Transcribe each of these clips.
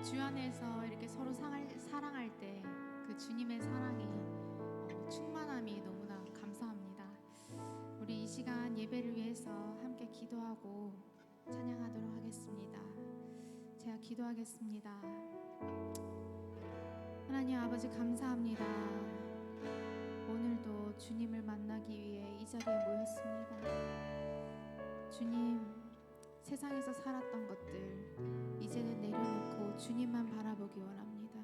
주 안에서 이렇게 서로 사랑할 때 그 주님의 사랑이 충만함이 너무나 감사합니다. 우리 이 시간 예배를 위해서 함께 기도하고 찬양하도록 하겠습니다. 제가 기도하겠습니다. 하나님 아버지 감사합니다. 오늘도 주님을 만나기 위해 이 자리에 모였습니다. 주님, 세상에서 살았던 것들 이제는 내려놓고 주님만 바라보기 원합니다.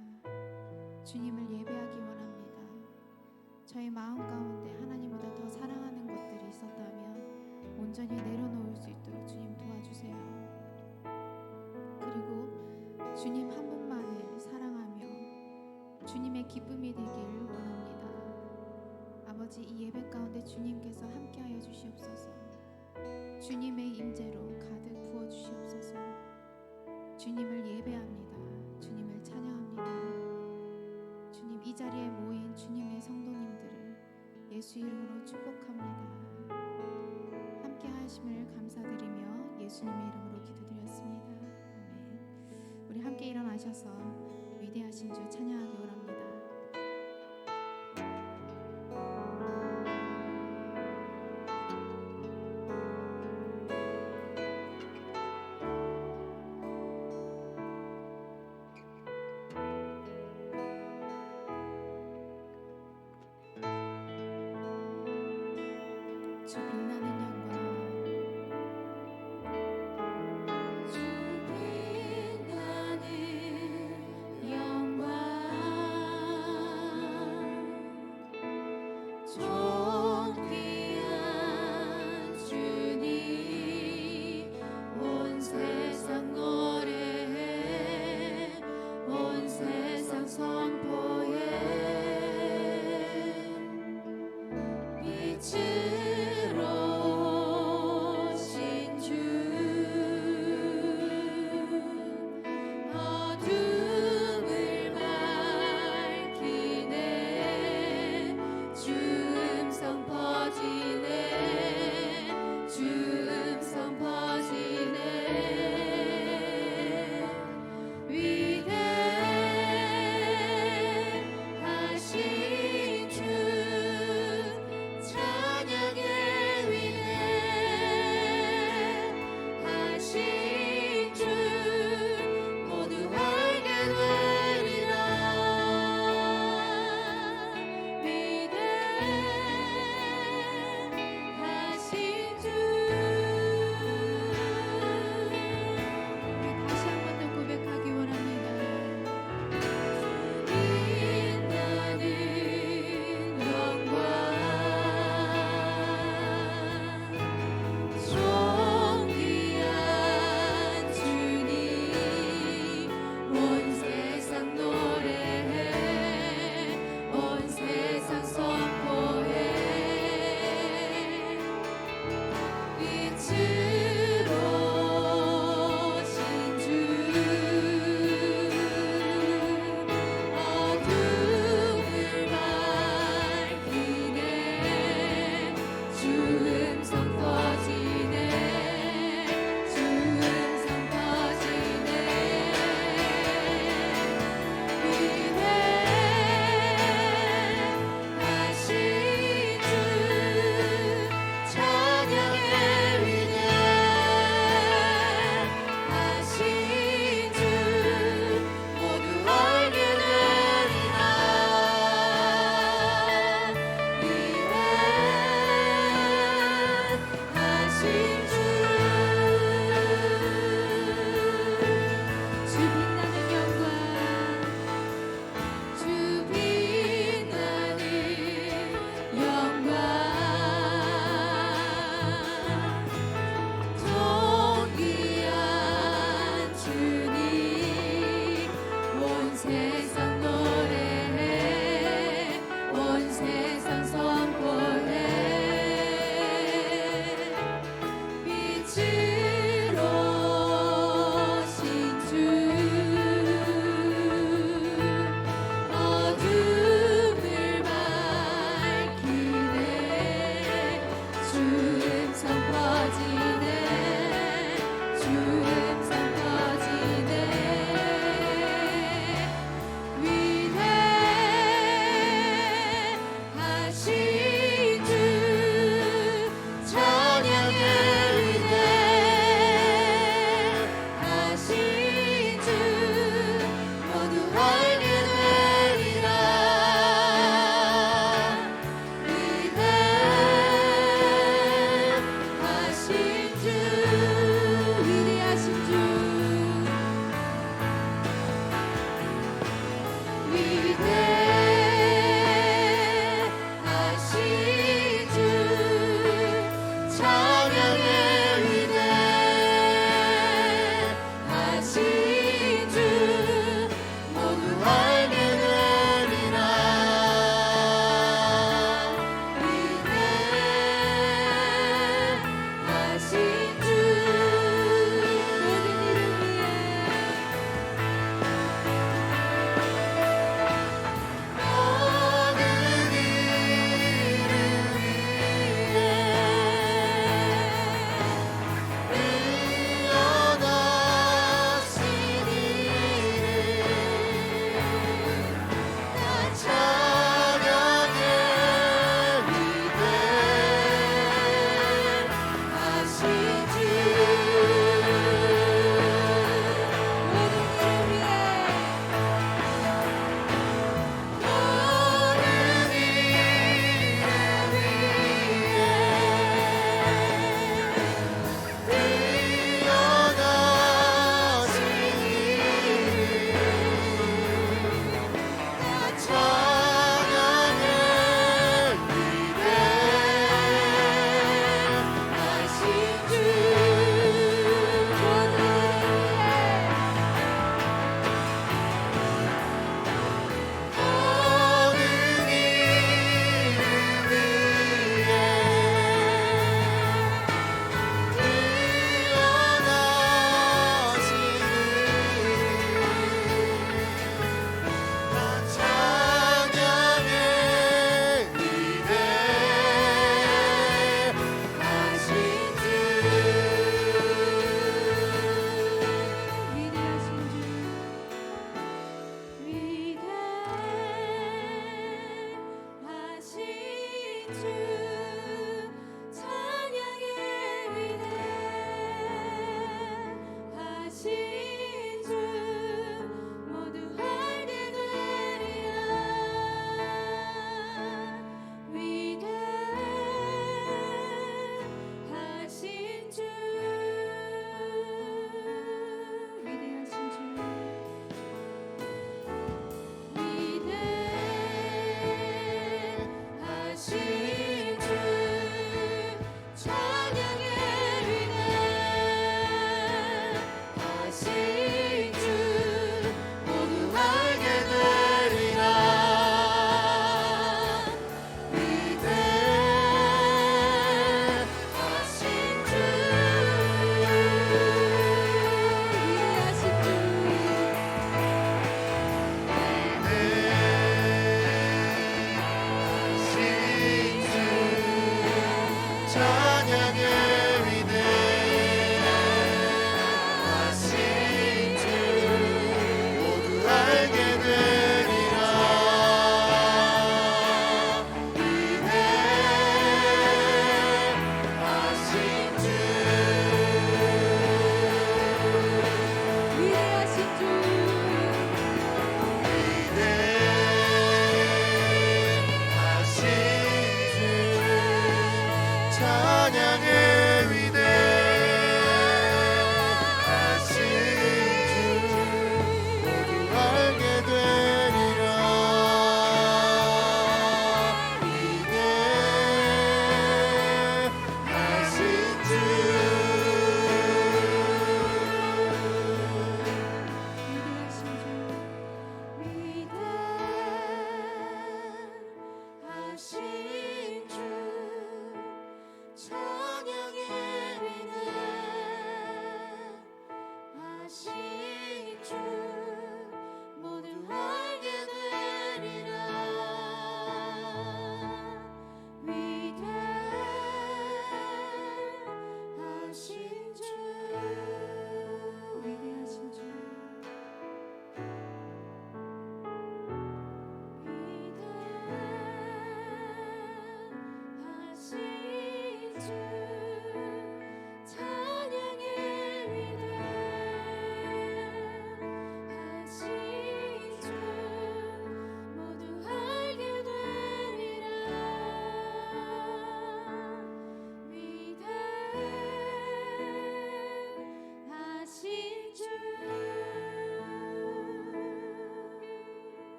주님을 예배하기 원합니다. 저희 마음 가운데 하나님보다 더 사랑하는 것들이 있었다면 온전히 내려놓을 수 있도록 주님 도와주세요. 그리고 주님 한 분만을 사랑하며 주님의 기쁨이 되길 원합니다. 아버지, 이 예배 가운데 주님께서 함께하여 주시옵소서. 주님의 임재로 가득 부어 주시옵소서. 주님을 예배합니다. 주님을 찬양합니다. 주님, 이 자리에 모인 주님의 성도님들을 예수 이름으로 축복합니다. 함께 하심을 감사드리며 예수님의 이름으로 기도드렸습니다. 아멘. 우리 함께 일어나셔서 위대하신 주 찬양하기 원합니다. 주 빛나는 영광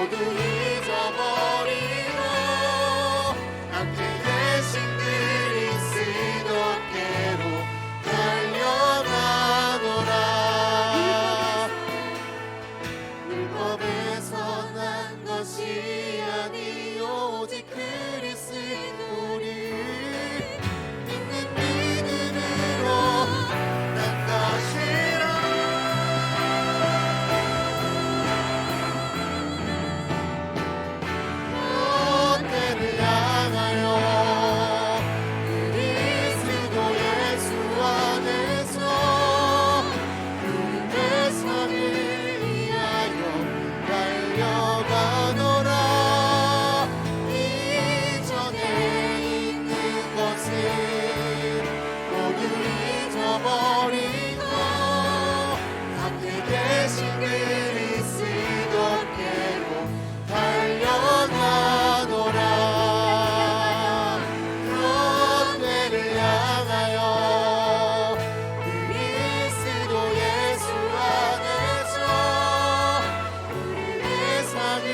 모두 잊어버리고 함께 계신 그리스도께로 달려가노라. 율법에서 난 것이 아니 오직 그리스도를 믿는 믿음으로 난 것이라. 때를 향하여 그리스도 예수 안에서 내 삶을 위하여 달려가노라. 이전에 있는 것을 모두 잊어버리고 함께 계신 그리스도께로 달려가노라. 그런 때를 향하여 그리스도 예수 안에서 내 삶을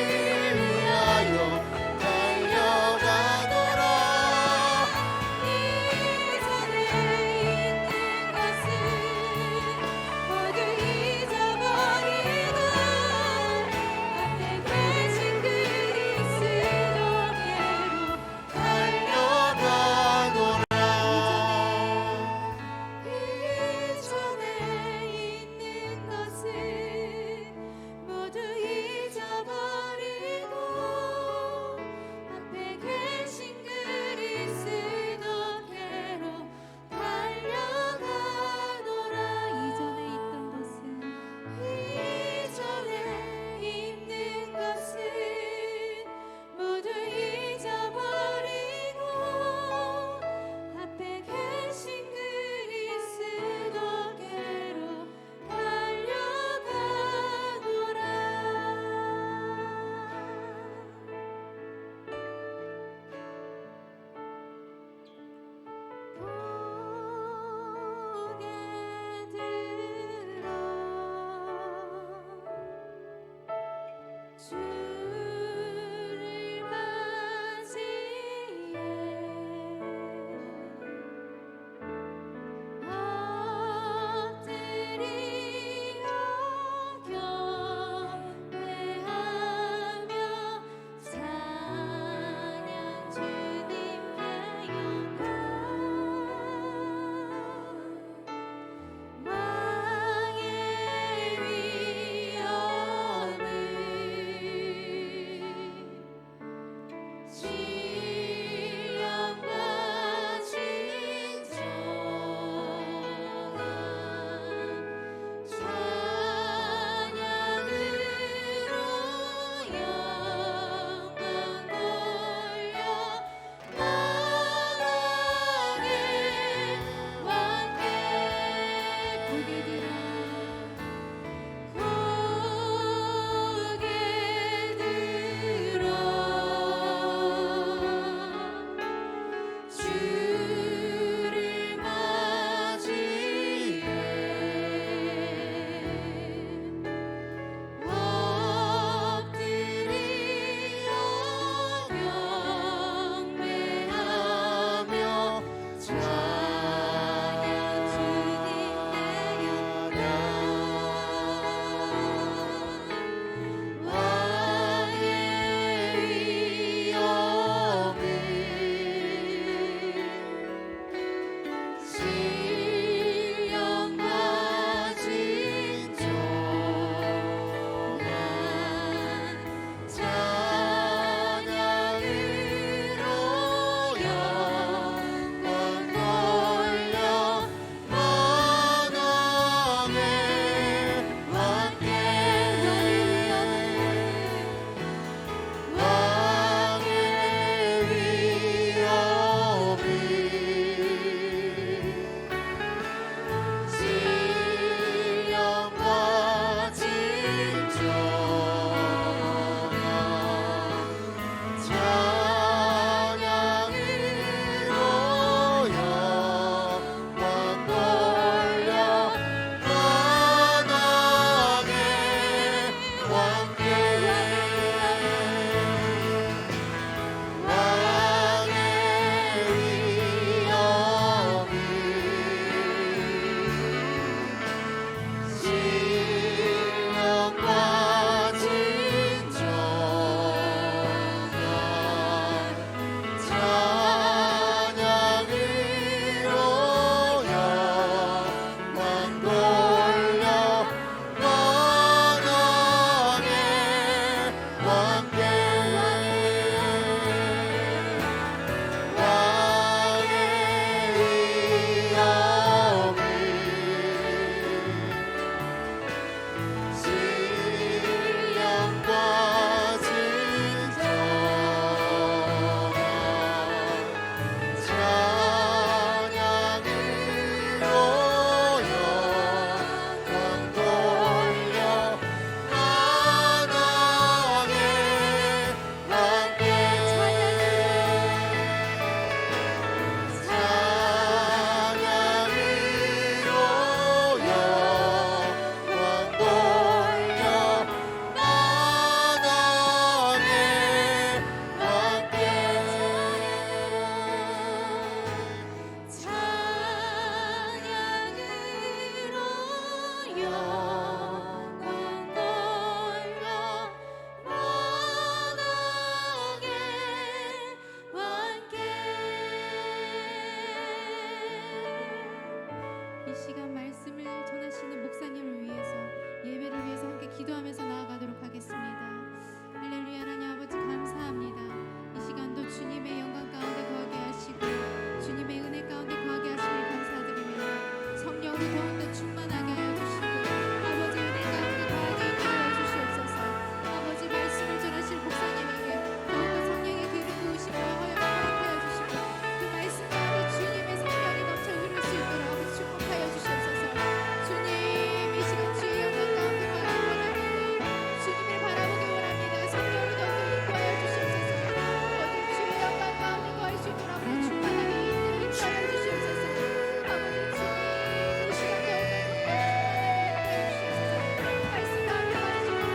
이 시간 말씀을 전하시는 목사님을 위해서 예배를 위해서 함께 기도하면서 나아가도록 하겠습니다. 할렐루야. 하나님 아버지 감사합니다. 이 시간도 주님의 영광 가운데 거하게 하시고 주님의 은혜 가운데 거하게 하심을 감사드립니다. 성령으로 더욱더 충만하게 하여 주시고 아버지 은혜 가운데 거하게 하여 주시옵소서. 아버지 말씀을 전하실 목사님에게 더욱더 성령의 귀를 부으시고 허락하여 주시고 그 말씀 가운데 주님의 성령이 넘쳐 흐를 수 있도록 아버지 축복하여 주시옵소서. 주님 이 시간 주의 영광 가운데 거하기 원합니다. 주님을 바라보기 원합니다. 성령으로 더욱더 인도하여 주시옵소서. 모든 주의 영광 가운데 거할 수 있도록 아버지 충만하게 인도하여 주시옵소서. 아버지 주님 이 시간 더욱더 말씀 가운데 거하시고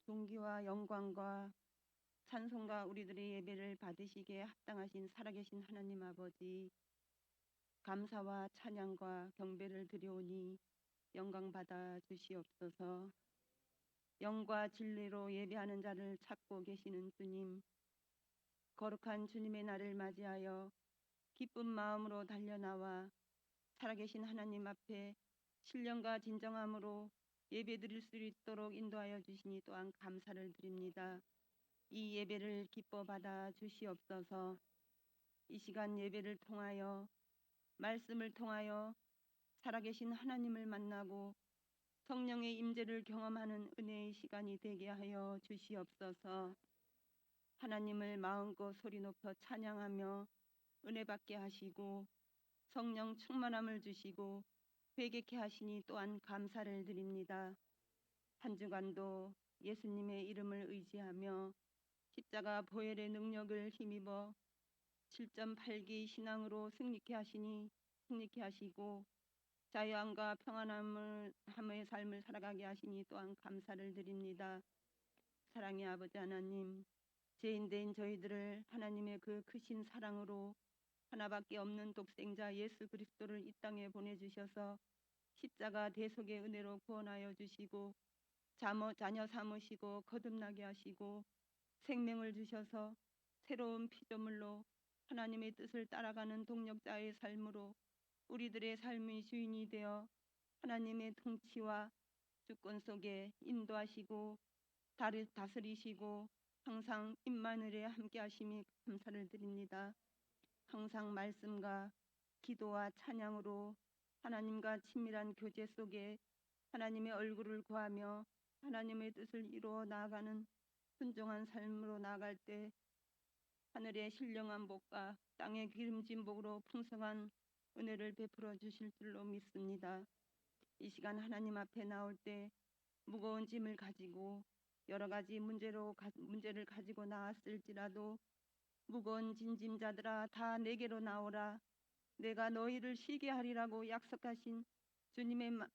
존귀와 영광과 찬송과 우리들의 예배를 받으시기에 합당하신 살아계신 하나님 아버지, 감사와 찬양과 경배를 드려오니 영광 받아 주시옵소서. 영과 진리로 예배하는 자를 찾고 계시는 주님, 거룩한 주님의 날을 맞이하여 기쁜 마음으로 달려나와 살아계신 하나님 앞에 신령과 진정함으로 예배드릴 수 있도록 인도하여 주시니 또한 감사를 드립니다. 이 예배를 기뻐 받아 주시옵소서. 이 시간 예배를 통하여 말씀을 통하여 살아계신 하나님을 만나고 성령의 임재를 경험하는 은혜의 시간이 되게 하여 주시옵소서. 하나님을 마음껏 소리 높여 찬양하며 은혜 받게 하시고 성령 충만함을 주시고 회개케 하시니 또한 감사를 드립니다. 한 주간도 예수님의 이름을 의지하며 십자가 보혈의 능력을 힘입어 7.8기 신앙으로 승리케 하시고 자유함과 평안함의 삶을 살아가게 하시니 또한 감사를 드립니다. 사랑의 아버지 하나님, 죄인된 저희들을 하나님의 그 크신 사랑으로 하나밖에 없는 독생자 예수 그리스도를 이 땅에 보내주셔서 십자가 대속의 은혜로 구원하여 주시고 자녀 삼으시고 거듭나게 하시고 생명을 주셔서 새로운 피조물로 하나님의 뜻을 따라가는 동력자의 삶으로 우리들의 삶의 주인이 되어 하나님의 통치와 주권 속에 인도하시고 다스리시고 항상 임마누엘에 함께 하심이 감사를 드립니다. 항상 말씀과 기도와 찬양으로 하나님과 친밀한 교제 속에 하나님의 얼굴을 구하며 하나님의 뜻을 이루어 나아가는 순종한 삶으로 나아갈 때 하늘의 신령한 복과 땅의 기름진 복으로 풍성한 은혜를 베풀어 주실 줄로 믿습니다. 이 시간 하나님 앞에 나올 때 무거운 짐을 가지고 여러 가지 문제를 가지고 나왔을지라도 무거운 짐자들아 다 내게로 나오라. 내가 너희를 쉬게 하리라고 약속하신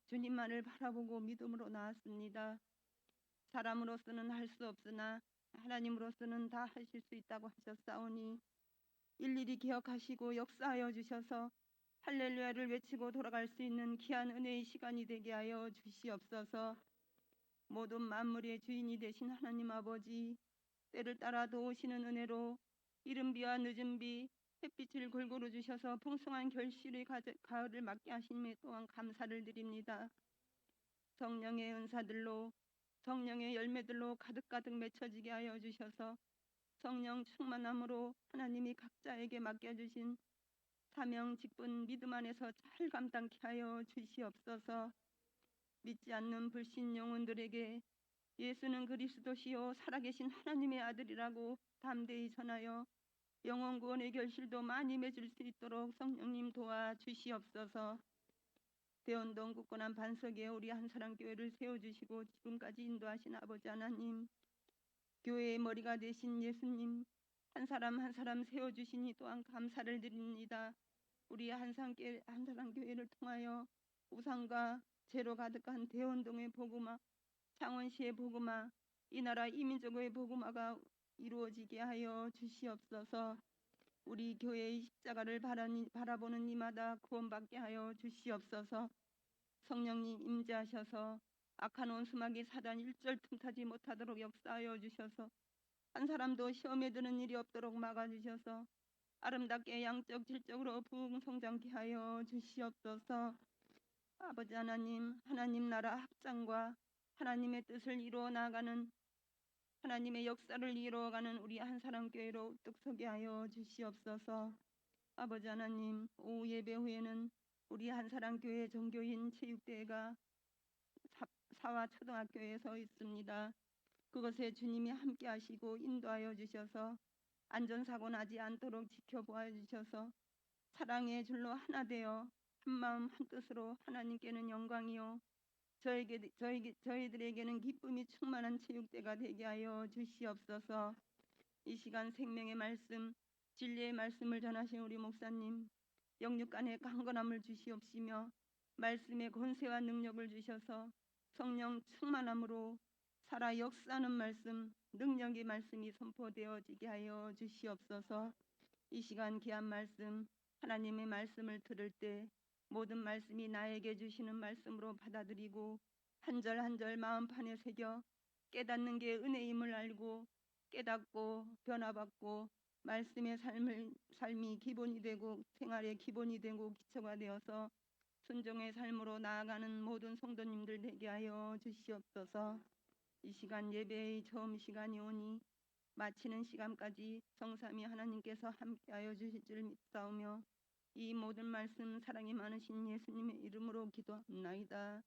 주님만을 바라보고 믿음으로 나왔습니다. 사람으로서는 할 수 없으나 하나님으로서는 다 하실 수 있다고 하셨사오니 일일이 기억하시고 역사하여 주셔서 할렐루야를 외치고 돌아갈 수 있는 귀한 은혜의 시간이 되게 하여 주시옵소서. 모든 만물의 주인이 되신 하나님 아버지, 때를 따라 도우시는 은혜로 이른비와 늦은비 햇빛을 골고루 주셔서 풍성한 결실의 가을을 맞게 하심에 또한 감사를 드립니다. 성령의 은사들로 성령의 열매들로 가득가득 맺혀지게 하여 주셔서 성령 충만함으로 하나님이 각자에게 맡겨주신 사명 직분 믿음 안에서 잘 감당케 하여 주시옵소서. 믿지 않는 불신 영혼들에게 예수는 그리스도시요 살아계신 하나님의 아들이라고 담대히 전하여 영혼 구원의 결실도 많이 맺을 수 있도록 성령님 도와주시옵소서. 대원동 굳건한 반석에 우리 한사랑교회를 세워주시고 지금까지 인도하신 아버지 하나님, 교회의 머리가 되신 예수님, 한 사람 한 사람 세워주시니 또한 감사를 드립니다. 우리 한사랑교회를 통하여 우상과 죄로 가득한 대원동의 복음화, 창원시의 복음화, 이 나라 이민족의 복음화가 이루어지게 하여 주시옵소서. 우리 교회의 십자가를 바라보는 이마다 구원받게 하여 주시옵소서. 성령님 임재하셔서 악한 원수마귀 사단 일절 틈타지 못하도록 역사하여 주셔서 한 사람도 시험에 드는 일이 없도록 막아주셔서 아름답게 양적 질적으로 부흥성장케 하여 주시옵소서. 아버지 하나님, 하나님 나라 확장과 하나님의 뜻을 이루어 나가는 하나님의 역사를 이루어가는 우리 한사랑교회로 우뚝 서게 하여 주시옵소서. 아버지 하나님, 오후 예배 후에는 우리 한사랑교회 정교인 체육대회가 사와 초등학교에서 있습니다. 그것에 주님이 함께 하시고 인도하여 주셔서 안전사고 나지 않도록 지켜보아 주셔서 사랑의 줄로 하나 되어 한마음 한뜻으로 하나님께는 영광이요 저희들에게는 기쁨이 충만한 체육대가 되게 하여 주시옵소서. 이 시간 생명의 말씀, 진리의 말씀을 전하신 우리 목사님, 영육간의 강건함을 주시옵시며 말씀의 권세와 능력을 주셔서 성령 충만함으로 살아 역사하는 말씀, 능력의 말씀이 선포되어지게 하여 주시옵소서. 이 시간 귀한 말씀, 하나님의 말씀을 들을 때 모든 말씀이 나에게 주시는 말씀으로 받아들이고 한 절 한 절 마음판에 새겨 깨닫는 게 은혜임을 알고 깨닫고 변화받고 말씀의 삶이 기본이 되고 생활의 기본이 되고 기초가 되어서 순종의 삶으로 나아가는 모든 성도님들 되게 하여 주시옵소서. 이 시간 예배의 처음 시간이 오니 마치는 시간까지 성삼위 하나님께서 함께하여 주실 줄 믿사오며 이 모든 말씀 사랑이 많으신 예수님의 이름으로 기도합나이다.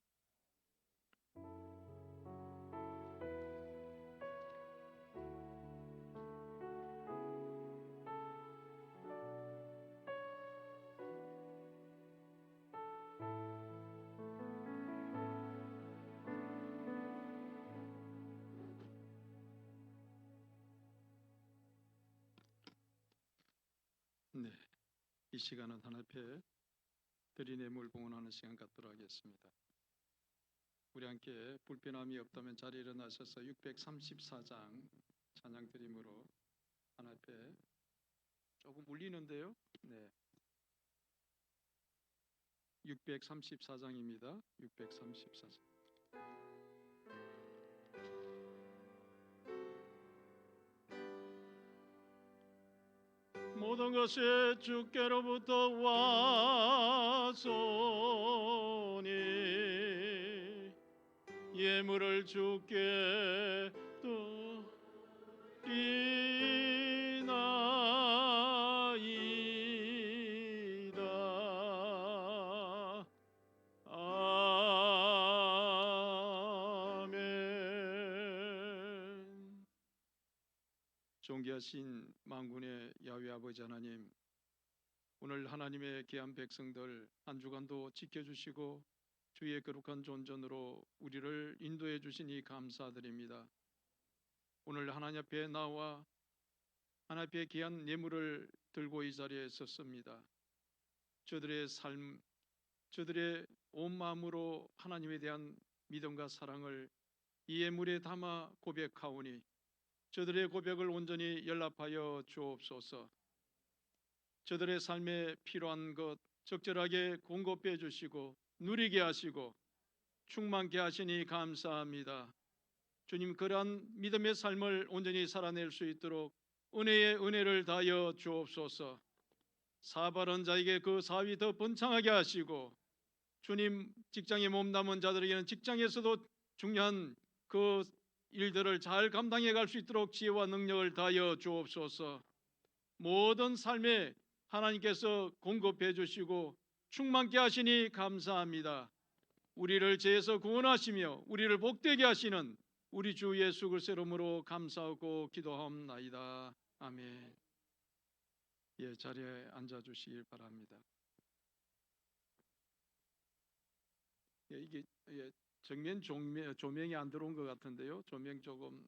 네, 이 시간은 하나님 앞에 들이내물 봉헌하는 시간 갖도록 하겠습니다. 우리 함께 불편함이 없다면 자리에 일어나셔서 634장 찬양 드림으로 하나님 앞에 조금 울리는데요. 네, 634장입니다. 634장. 모든 것이 주께로부터 왔소니 예물을 주께 드리나이다. 아멘. 존귀하신 만군의 야훼 아버지 하나님, 오늘 하나님의 귀한 백성들 한 주간도 지켜주시고 주의 거룩한 존전으로 우리를 인도해 주시니 감사드립니다. 오늘 하나님 앞에 나와 하나님 앞에 귀한 예물을 들고 이 자리에 섰습니다. 저들의 삶, 저들의 온 마음으로 하나님에 대한 믿음과 사랑을 이 예물에 담아 고백하오니 저들의 고백을 온전히 연락하여 주옵소서. 저들의 삶에 필요한 것 적절하게 공급해 주시고 누리게 하시고 충만케 하시니 감사합니다. 주님, 그러한 믿음의 삶을 온전히 살아낼 수 있도록 은혜의 은혜를 다하여 주옵소서. 사바른 자에게 그 사위 더 번창하게 하시고 주님, 직장에 몸담은 자들에게는 직장에서도 중요한 그 일들을 잘 감당해 갈 수 있도록 지혜와 능력을 다하여 주옵소서. 모든 삶에 하나님께서 공급해 주시고 충만케 하시니 감사합니다. 우리를 죄에서 구원하시며 우리를 복되게 하시는 우리 주 예수 그리스도의 이름으로 감사하고 기도하옵나이다. 아멘. 예, 자리에 앉아 주시길 바랍니다. 예, 이게 정면 조명이 안 들어온 것 같은데요. 조명 조금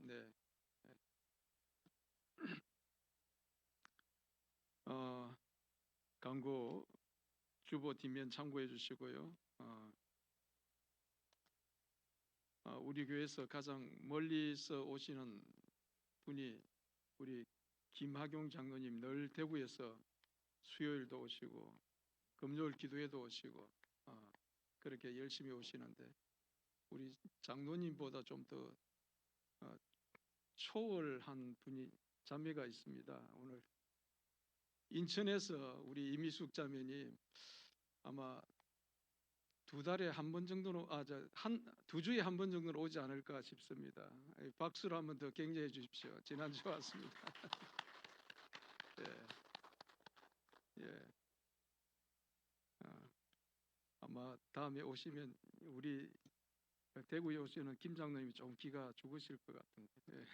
광고 주보 뒷면 참고해 주시고요. 우리 교회에서 가장 멀리서 오시는 분이 우리 김학용 장로님, 늘 대구에서 수요일도 오시고 금요일 기도회도 오시고 그렇게 열심히 오시는데 우리 장로님보다 좀 더 초월한 분이 자매가 있습니다. 오늘 인천에서 우리 이미숙 자매님 아마 두 달에 한 번 정도는 두 주에 한 번 정도는 오지 않을까 싶습니다. 박수로 한번 더 격려해 주십시오. 지난주에 왔습니다. 예. 아마 다음에 오시면 우리 대구에 오시는 김 장로님이 좀 기가 죽으실 것 같은데. 예.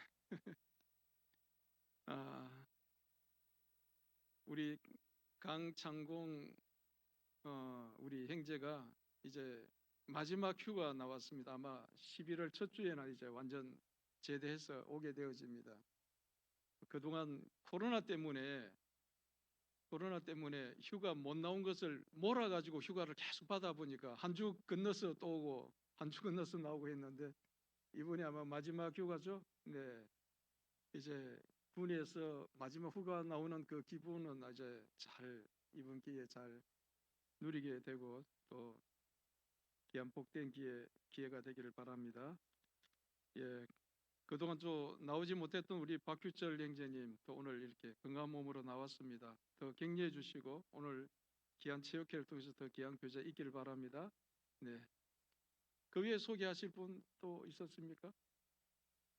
우리 강창공 우리 형제가 이제 마지막 휴가 나왔습니다. 아마 11월 첫 주에는 이제 완전 제대해서 오게 되어집니다. 그동안 코로나 때문에 휴가 못 나온 것을 몰아가지고 휴가를 계속 받아 보니까 한 주 건너서 또 오고 한 주 건너서 나오고 했는데 이번이 아마 마지막 휴가죠. 네, 이제 군에서 마지막 휴가 나오는 그 기분은 이제 잘 이번 기회에 잘 누리게 되고 또 귀한 복된 기회가 되기를 바랍니다. 예, 그동안 또 나오지 못했던 우리 박규철 형제님 또 오늘 이렇게 건강한 몸으로 나왔습니다. 더 격려해 주시고 오늘 귀한 체육회를 통해서 더 귀한 교제 있기를 바랍니다. 네. 그 위에 소개하실 분 또 있었습니까?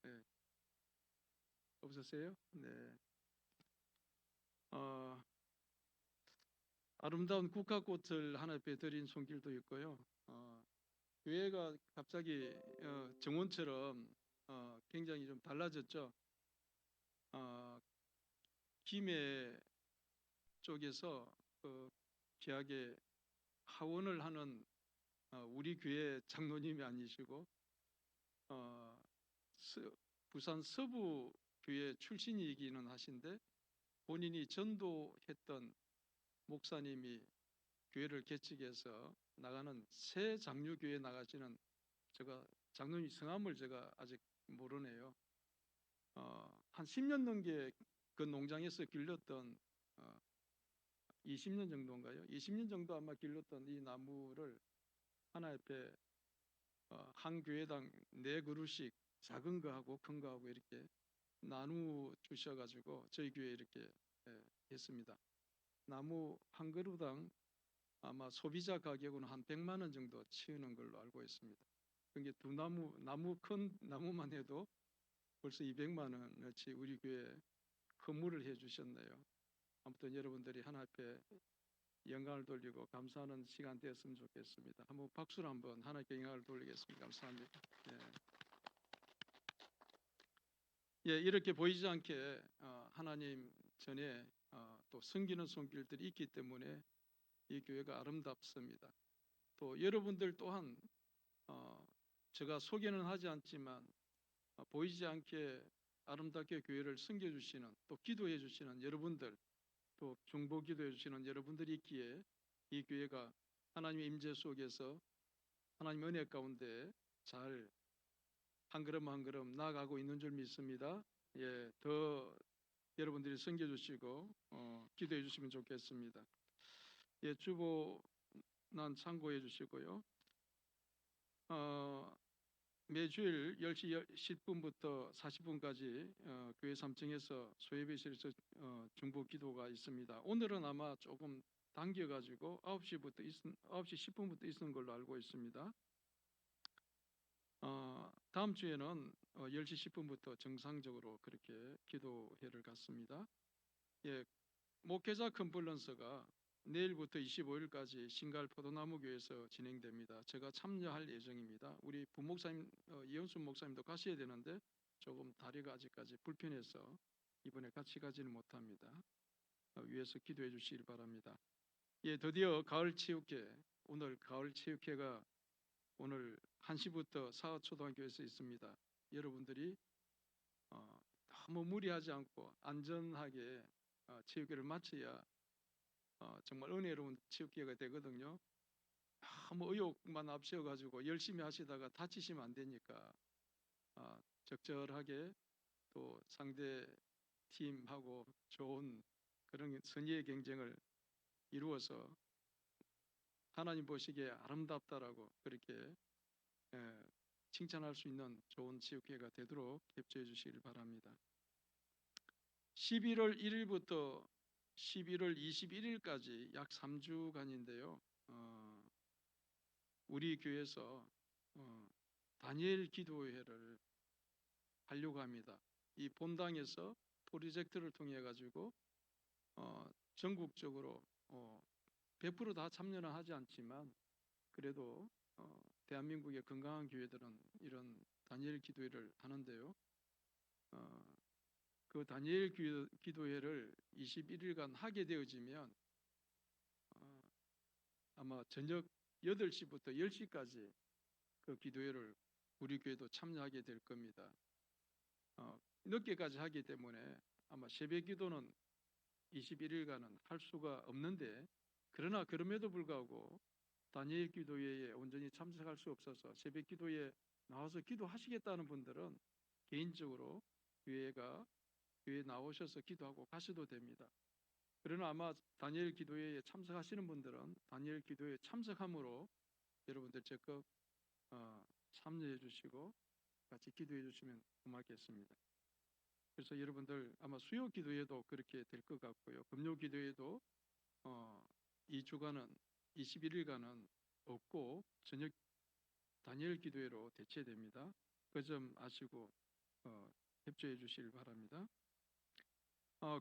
네. 없었어요? 네. 아름다운 국화꽃을 하나님께 드린 손길도 있고요. 교회가 갑자기 정원처럼 굉장히 좀 달라졌죠. 김해 쪽에서 귀하게 하원을 하는 우리 교회 장로님이 아니시고 부산 서부 교회 출신이기는 하신데 본인이 전도했던 목사님이 교회를 개척해서 나가는 새 장로교회 나가시는 제가 장로님 성함을 제가 아직 모르네요. 한 10년 넘게 그 농장에서 길렀던 20년 정도인가요? 20년 정도 아마 길렀던 이 나무를 하나 옆에 한 교회당 4그루씩 작은 거하고 큰 거하고 이렇게 나누 주셔가지고 저희 교회 이렇게 했습니다. 나무 한 그루당 아마 소비자 가격은 한 100만 원 정도 치는 걸로 알고 있습니다. 그게 나무 큰 나무만 해도 벌써 200만 원어치 우리 교회 헌물을 해주셨네요. 아무튼 여러분들이 하나 앞에 영광을 돌리고 감사하는 시간 되었으면 좋겠습니다. 한번 박수를 한번 하나님께 영광을 돌리겠습니다. 감사합니다. 예, 이렇게 보이지 않게 하나님 전에 또 섬기는 손길들이 있기 때문에 이 교회가 아름답습니다. 또 여러분들 또한 제가 소개는 하지 않지만 보이지 않게 아름답게 교회를 섬겨주시는 또 기도해 주시는 여러분들 또 중보 기도해 주시는 여러분들이 있기에 이 교회가 하나님의 임재 속에서 하나님의 은혜 가운데 잘 한 걸음 한 걸음 나아가고 있는 줄 믿습니다. 예, 더 여러분들이 섬겨주시고 기도해 주시면 좋겠습니다. 예, 주보난 참고해 주시고요. 매주일 10시 10분부터 40분까지 교회 3층에서 소예배실에서 중보 기도가 있습니다. 오늘은 아마 조금 당겨가지고 9시 10분부터 있는 걸로 알고 있습니다. 다음 주에는 10시 10분부터 정상적으로 그렇게 기도회를 갖습니다. 예, 목회자 컨퍼런스가 내일부터 25일까지 신갈 포도나무 교회에서 진행됩니다. 제가 참여할 예정입니다. 우리 부목사님 이현순 목사님도 가셔야 되는데 조금 다리가 아직까지 불편해서 이번에 같이 가지는 못합니다. 위에서 기도해 주시길 바랍니다. 예, 드디어 가을 체육회, 오늘 가을 체육회가 오늘 1시부터 사업초등학교에서 있습니다. 여러분들이 너무 무리하지 않고 안전하게 체육회를 마쳐야 정말 은혜로운 체육회가 되거든요. 너무 의욕만 앞세워가지고 열심히 하시다가 다치시면 안 되니까 적절하게 또 상대 팀하고 좋은 그런 선의의 경쟁을 이루어서 하나님 보시기에 아름답다라고 그렇게 칭찬할 수 있는 좋은 체육회가 되도록 협조해 주시길 바랍니다. 11월 1일부터 11월 21일까지 약 3주간인데요. 우리 교회에서 다니엘 기도회를 하려고 합니다. 이 본당에서 프로젝트를 통해 가지고 전국적으로 100% 다 참여는 하지 않지만 그래도 대한민국의 건강한 교회들은 이런 다니엘 기도회를 하는데요. 그 다니엘 기도회를 21일간 하게 되어지면 아마 저녁 8시부터 10시까지 그 기도회를 우리 교회도 참여하게 될 겁니다. 늦게까지 하기 때문에 아마 새벽 기도는 21일간은 할 수가 없는데 그러나 그럼에도 불구하고 다니엘 기도회에 온전히 참석할 수 없어서 새벽 기도에 나와서 기도하시겠다는 분들은 개인적으로 교회에 나오셔서 기도하고 가셔도 됩니다. 그러나 아마 다니엘 기도회에 참석하시는 분들은 다니엘 기도회에 참석함으로 여러분들 적극 참여해 주시고 같이 기도해 주시면 고맙겠습니다. 그래서 여러분들 아마 수요 기도회도 그렇게 될 것 같고요. 금요 기도회도 2주간은 21일간은 없고 저녁 다니엘 기도회로 대체됩니다. 그 점 아시고 협조해 주시길 바랍니다.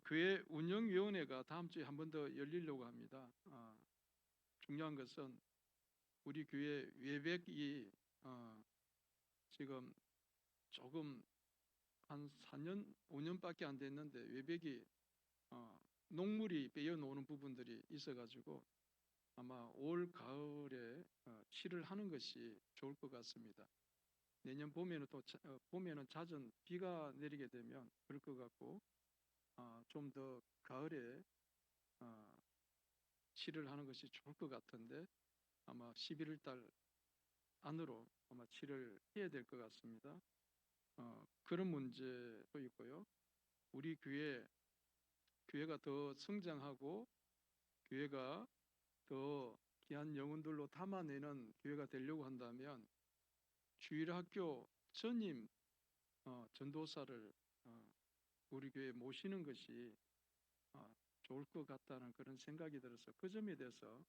교회 운영위원회가 다음 주에 한 번 더 열리려고 합니다. 중요한 것은 우리 교회 외백이 지금 조금 한 4년, 5년밖에 안 됐는데 외백이 녹물이 빼어놓는 부분들이 있어가지고 아마 올 가을에 칠을 하는 것이 좋을 것 같습니다. 내년 봄에는 또 봄에는 잦은 비가 내리게 되면 그럴 것 같고 좀 더 가을에 칠을 하는 것이 좋을 것 같은데 아마 11월 달 안으로 아마 칠을 해야 될 것 같습니다. 그런 문제도 있고요. 우리 교회가 더 성장하고 교회가 더 귀한 영혼들로 담아내는 교회가 되려고 한다면 주일학교 전임 전도사를 우리 교회에 모시는 것이 좋을 것 같다는 그런 생각이 들어서 그 점에 대해서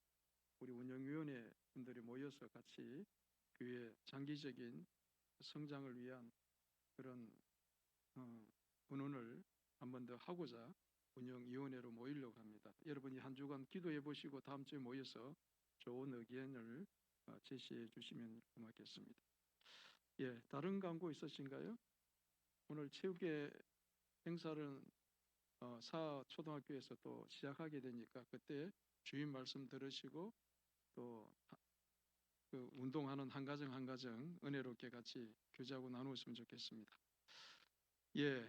우리 운영위원회 분들이 모여서 같이 교회 장기적인 성장을 위한 그런 의논을 한 번 더 하고자 운영위원회로 모이려고 합니다. 여러분이 한 주간 기도해 보시고 다음 주에 모여서 좋은 의견을 제시해 주시면 고맙겠습니다. 예, 다른 광고 있으신가요? 오늘 체육회 행사를 사초등학교에서 또 시작하게 되니까 그때 주임 말씀 들으시고 또 그 운동하는 한 가정 한 가정 은혜롭게 같이 교제하고 나누었으면 좋겠습니다. 예,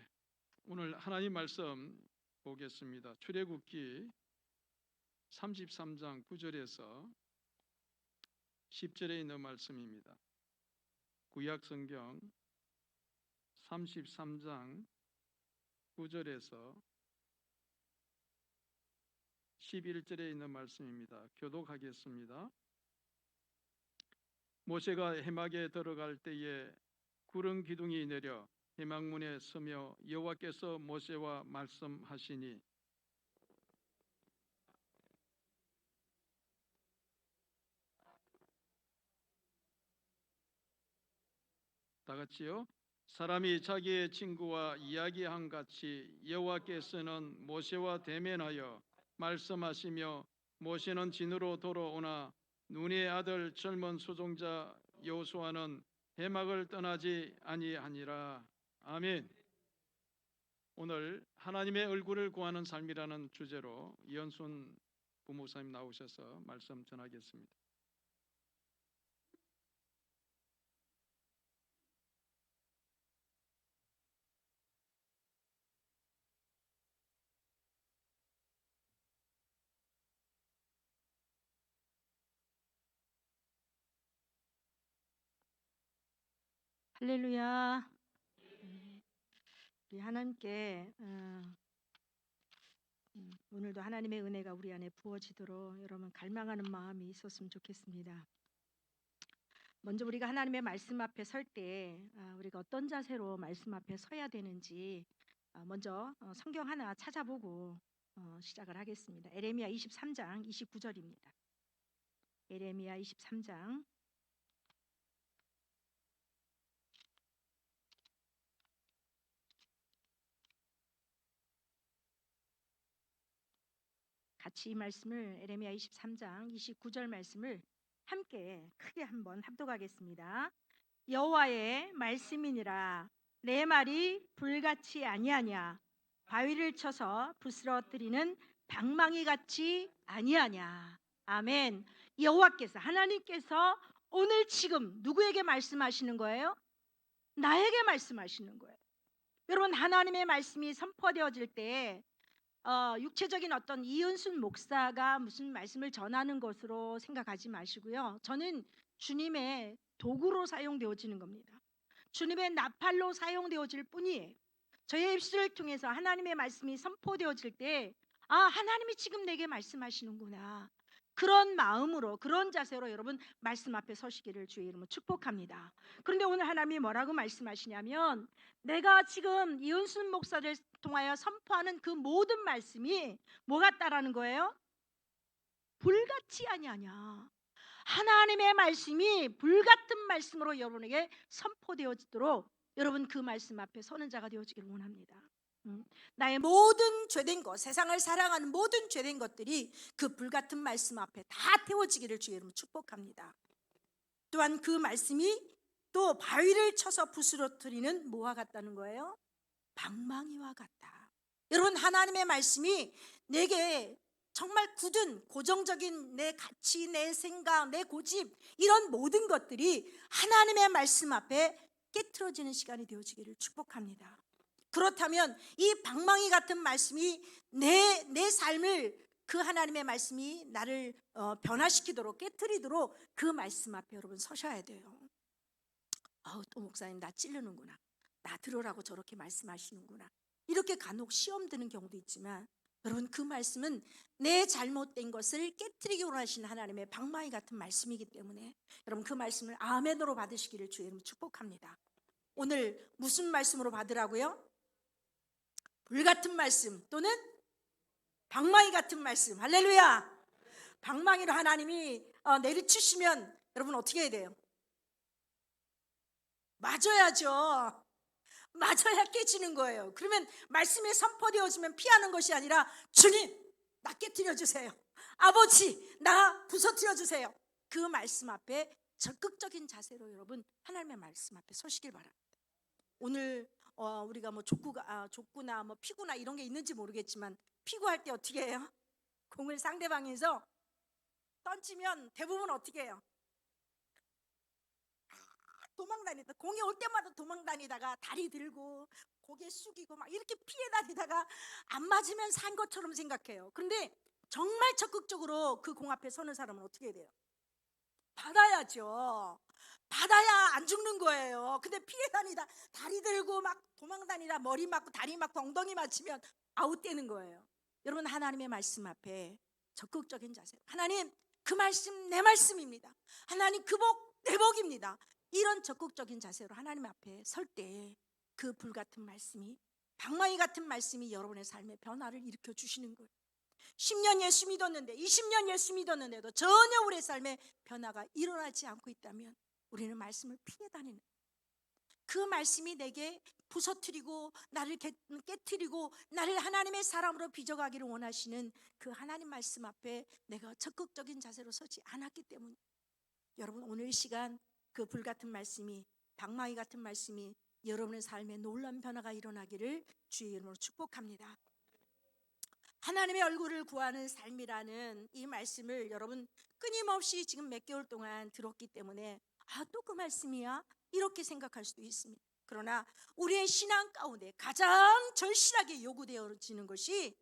오늘 하나님 말씀 보겠습니다. 출애굽기 33장 9절에서 10절에 있는 말씀입니다. 구약 성경 33장 9절에서 11절에 있는 말씀입니다. 교독하겠습니다. 모세가 해막에 들어갈 때에 구름 기둥이 내려 해막문에 서며 여호와께서 모세와 말씀하시니 다 같이요. 사람이 자기의 친구와 이야기한 같이 여호와께서는 모세와 대면하여 말씀하시며 모세는 진으로 돌아오나 눈의 아들 젊은 수종자 여호수아는 해막을 떠나지 아니하니라. 아멘. 오늘 하나님의 얼굴을 구하는 삶이라는 주제로 이현순 부목사님 나오셔서 말씀 전하겠습니다. 할렐루야. 우리 하나님께 오늘도 하나님의 은혜가 우리 안에 부어지도록 여러분 갈망하는 마음이 있었으면 좋겠습니다. 먼저 우리가 하나님의 말씀 앞에 설 때 우리가 어떤 자세로 말씀 앞에 서야 되는지 먼저 성경 하나 찾아보고 시작을 하겠습니다. 에레미야 23장 29절입니다. 에레미야 23장 같이 이 말씀을 에레미야 23장 29절 말씀을 함께 크게 한번 합독하겠습니다. 여호와의 말씀이니라 내 말이 불같이 아니하냐 바위를 쳐서 부스러뜨리는 방망이 같이 아니하냐. 아멘. 여호와께서 하나님께서 오늘 지금 누구에게 말씀하시는 거예요? 나에게 말씀하시는 거예요. 여러분 하나님의 말씀이 선포되어질 때 육체적인 어떤 이은순 목사가 무슨 말씀을 전하는 것으로 생각하지 마시고요. 저는 주님의 도구로 사용되어지는 겁니다. 주님의 나팔로 사용되어질 뿐이에요. 저의 입술을 통해서 하나님의 말씀이 선포되어질 때 하나님이 지금 내게 말씀하시는구나. 그런 마음으로 그런 자세로 여러분 말씀 앞에 서시기를 주의 이름으로 축복합니다. 그런데 오늘 하나님이 뭐라고 말씀하시냐면 내가 지금 이은순 목사를 통하여 선포하는 그 모든 말씀이 뭐 같다라는 거예요? 불같이 아니하냐. 하나님의 말씀이 불같은 말씀으로 여러분에게 선포되어지도록 여러분 그 말씀 앞에 서는 자가 되어지기를 원합니다. 나의 모든 죄된 것, 세상을 사랑하는 모든 죄된 것들이 그 불같은 말씀 앞에 다 태워지기를 주의 이름으로 축복합니다. 또한 그 말씀이 또 바위를 쳐서 부스러뜨리는 뭐와 같다는 거예요? 방망이와 같다. 여러분 하나님의 말씀이 내게 정말 굳은 고정적인 내 가치, 내 생각, 내 고집 이런 모든 것들이 하나님의 말씀 앞에 깨트려지는 시간이 되어지기를 축복합니다. 그렇다면 이 방망이 같은 말씀이 내 삶을 그 하나님의 말씀이 나를 변화시키도록 깨트리도록 그 말씀 앞에 여러분 서셔야 돼요. 또 목사님 나 찌르는구나. 나 들으라고 저렇게 말씀하시는구나. 이렇게 간혹 시험 드는 경우도 있지만 여러분 그 말씀은 내 잘못된 것을 깨트리기 원하시는 하나님의 방망이 같은 말씀이기 때문에 여러분 그 말씀을 아멘으로 받으시기를 주의 이름으로 축복합니다. 오늘 무슨 말씀으로 받으라고요? 불같은 말씀 또는 방망이 같은 말씀. 할렐루야. 방망이로 하나님이 내리치시면 여러분 어떻게 해야 돼요? 맞아야죠. 맞아야 깨지는 거예요. 그러면 말씀에 선포되어지면 피하는 것이 아니라 주님 나 깨뜨려 주세요. 아버지 나 부서뜨려 주세요. 그 말씀 앞에 적극적인 자세로 여러분 하나님의 말씀 앞에 서시길 바랍니다. 오늘 우리가 뭐 족구나 뭐 피구나 이런 게 있는지 모르겠지만 피구할 때 어떻게 해요? 공을 상대방에서 던지면 대부분 어떻게 해요? 도망다니다 공이 올 때마다 도망다니다가 다리 들고 고개 숙이고 막 이렇게 피해 다니다가 안 맞으면 산 것처럼 생각해요. 그런데 정말 적극적으로 그 공 앞에 서는 사람은 어떻게 해야 돼요? 받아야죠. 받아야 안 죽는 거예요. 근데 피해 다니다 다리 들고 막 도망다니다 머리 맞고 다리 맞고 엉덩이 맞추면 아웃되는 거예요. 여러분 하나님의 말씀 앞에 적극적인 자세. 하나님 그 말씀 내 말씀입니다. 하나님 그 복 내 복입니다. 이런 적극적인 자세로 하나님 앞에 설 때 그 불같은 말씀이 방망이 같은 말씀이 여러분의 삶의 변화를 일으켜 주시는 거예요. 10년 예수 믿었는데 20년 예수 믿었는데도 전혀 우리의 삶에 변화가 일어나지 않고 있다면 우리는 말씀을 피해 다니는 그 말씀이 내게 부서뜨리고 나를 깨뜨리고 나를 하나님의 사람으로 빚어가기를 원하시는 그 하나님 말씀 앞에 내가 적극적인 자세로 서지 않았기 때문에 여러분 오늘 이 시간 그 불같은 말씀이 방망이 같은 말씀이 여러분의 삶에 놀라운 변화가 일어나기를 주의 이름으로 축복합니다. 하나님의 얼굴을 구하는 삶이라는 이 말씀을 여러분 끊임없이 지금 몇 개월 동안 들었기 때문에 또 그 말씀이야? 이렇게 생각할 수도 있습니다. 그러나 우리의 신앙 가운데 가장 절실하게 요구되어지는 것이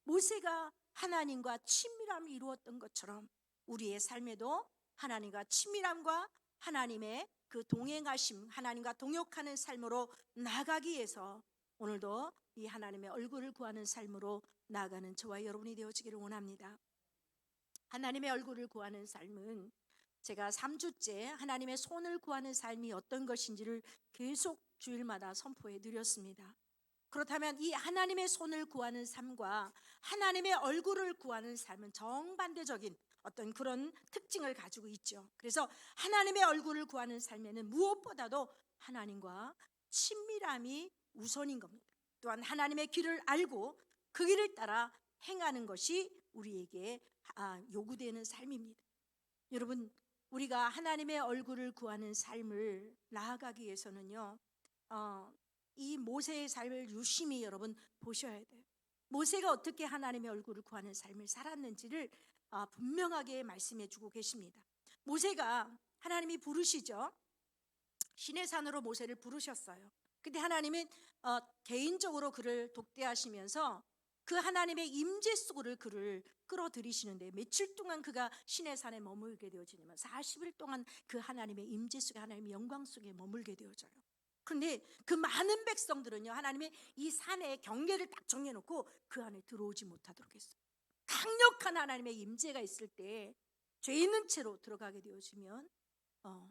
모세가 하나님과 친밀함을 이루었던 것처럼 우리의 삶에도 하나님과 친밀함과 하나님의 그 동행하심, 하나님과 동역하는 삶으로 나아가기 위해서 오늘도 이 하나님의 얼굴을 구하는 삶으로 나아가는 저와 여러분이 되어지기를 원합니다. 하나님의 얼굴을 구하는 삶은 제가 3주째 하나님의 손을 구하는 삶이 어떤 것인지를 계속 주일마다 선포해 드렸습니다. 그렇다면 이 하나님의 손을 구하는 삶과 하나님의 얼굴을 구하는 삶은 정반대적인 어떤 그런 특징을 가지고 있죠. 그래서 하나님의 얼굴을 구하는 삶에는 무엇보다도 하나님과 친밀함이 우선인 겁니다. 또한 하나님의 길을 알고 그 길을 따라 행하는 것이 우리에게 요구되는 삶입니다. 여러분 우리가 하나님의 얼굴을 구하는 삶을 나아가기 위해서는요 이 모세의 삶을 유심히 여러분 보셔야 돼요. 모세가 어떻게 하나님의 얼굴을 구하는 삶을 살았는지를 분명하게 말씀해 주고 계십니다. 모세가 하나님이 부르시죠. 시내산으로 모세를 부르셨어요. 근데 하나님은 개인적으로 그를 독대하시면서 그 하나님의 임재 속으로 그를 끌어들이시는데 며칠 동안 그가 시내산에 머물게 되어지냐면 40일 동안 그 하나님의 임재 속에 하나님의 영광 속에 머물게 되어져요. 그런데 그 많은 백성들은요 하나님의 이 산의 경계를 딱 정해놓고 그 안에 들어오지 못하도록 했어요. 강력한 하나님의 임재가 있을 때 죄 있는 채로 들어가게 되어지면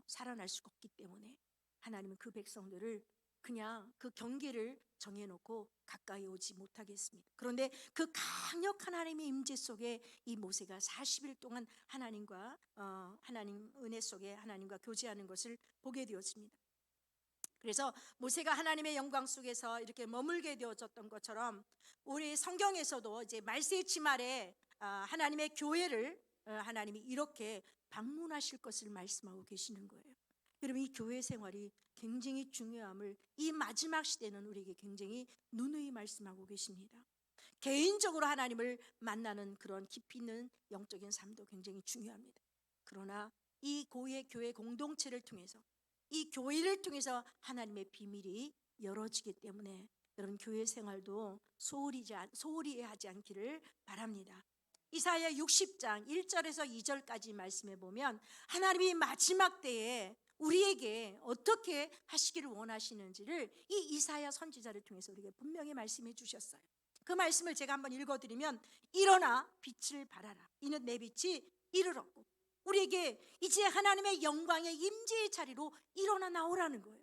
살아날 수가 없기 때문에 하나님은 그 백성들을 그냥 그 경계를 정해놓고 가까이 오지 못하게 했습니다. 그런데 그 강력한 하나님의 임재 속에 이 모세가 40일 동안 하나님과 하나님 은혜 속에 하나님과 교제하는 것을 보게 되었습니다. 그래서 모세가 하나님의 영광 속에서 이렇게 머물게 되어졌던 것처럼 우리 성경에서도 이제 말세 치말에 하나님의 교회를 하나님이 이렇게 방문하실 것을 말씀하고 계시는 거예요. 여러분 이 교회 생활이 굉장히 중요함을 이 마지막 시대는 우리에게 굉장히 누누이 말씀하고 계십니다. 개인적으로 하나님을 만나는 그런 깊이 있는 영적인 삶도 굉장히 중요합니다. 그러나 이 교회 공동체를 통해서 이 교회를 통해서 하나님의 비밀이 열어지기 때문에 여러분 교회 생활도 소홀히 하지 않기를 바랍니다. 이사야 60장 1절에서 2절까지 말씀해 보면 하나님이 마지막 때에 우리에게 어떻게 하시기를 원하시는지를 이 이사야 선지자를 통해서 우리에게 분명히 말씀해 주셨어요. 그 말씀을 제가 한번 읽어드리면 일어나 빛을 발하라. 이는 내 빛이 이르렀고 우리에게 이제 하나님의 영광의 임재의 자리로 일어나 나오라는 거예요.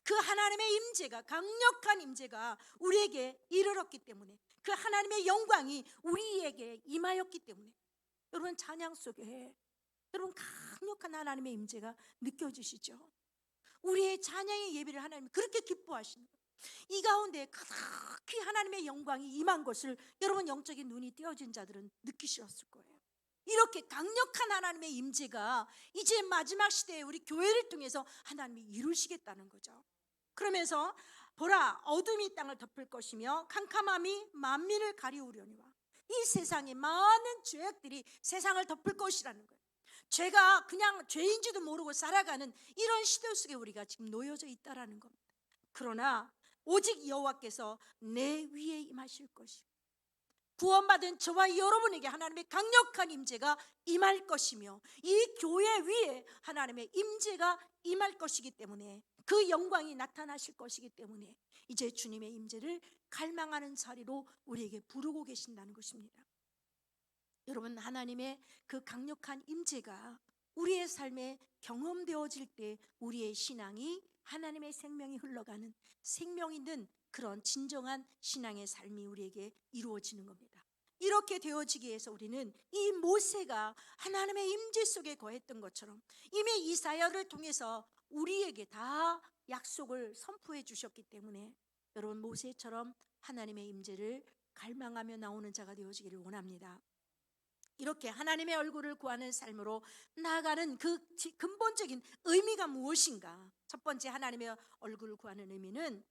그 하나님의 임재가 강력한 임재가 우리에게 이르렀기 때문에 그 하나님의 영광이 우리에게 임하였기 때문에 여러분 찬양 속에 여러분 강력한 하나님의 임재가 느껴지시죠? 우리의 찬양의 예배를 하나님이 그렇게 기뻐하시는 거예요. 이 가운데 그렇게 하나님의 영광이 임한 것을 여러분 영적인 눈이 띄어진 자들은 느끼셨을 거예요. 이렇게 강력한 하나님의 임재가 이제 마지막 시대에 우리 교회를 통해서 하나님이 이루시겠다는 거죠. 그러면서 보라 어둠이 땅을 덮을 것이며 캄캄함이 만민을 가리우려니와 이 세상에 많은 죄악들이 세상을 덮을 것이라는 거예요. 죄가 그냥 죄인지도 모르고 살아가는 이런 시대 속에 우리가 지금 놓여져 있다라는 겁니다. 그러나 오직 여호와께서 내 위에 임하실 것이고 구원받은 저와 여러분에게 하나님의 강력한 임재가 임할 것이며 이 교회 위에 하나님의 임재가 임할 것이기 때문에 그 영광이 나타나실 것이기 때문에 이제 주님의 임재를 갈망하는 자리로 우리에게 부르고 계신다는 것입니다. 여러분 하나님의 그 강력한 임재가 우리의 삶에 경험되어질 때 우리의 신앙이 하나님의 생명이 흘러가는 생명 있는 그런 진정한 신앙의 삶이 우리에게 이루어지는 겁니다. 이렇게 되어지기 위해서 우리는 이 모세가 하나님의 임재 속에 거했던 것처럼 이미 이사야를 통해서 우리에게 다 약속을 선포해 주셨기 때문에 여러분 모세처럼 하나님의 임재를 갈망하며 나오는 자가 되어지기를 원합니다. 이렇게 하나님의 얼굴을 구하는 삶으로 나아가는 그 근본적인 의미가 무엇인가? 첫 번째 하나님의 얼굴을 구하는 의미는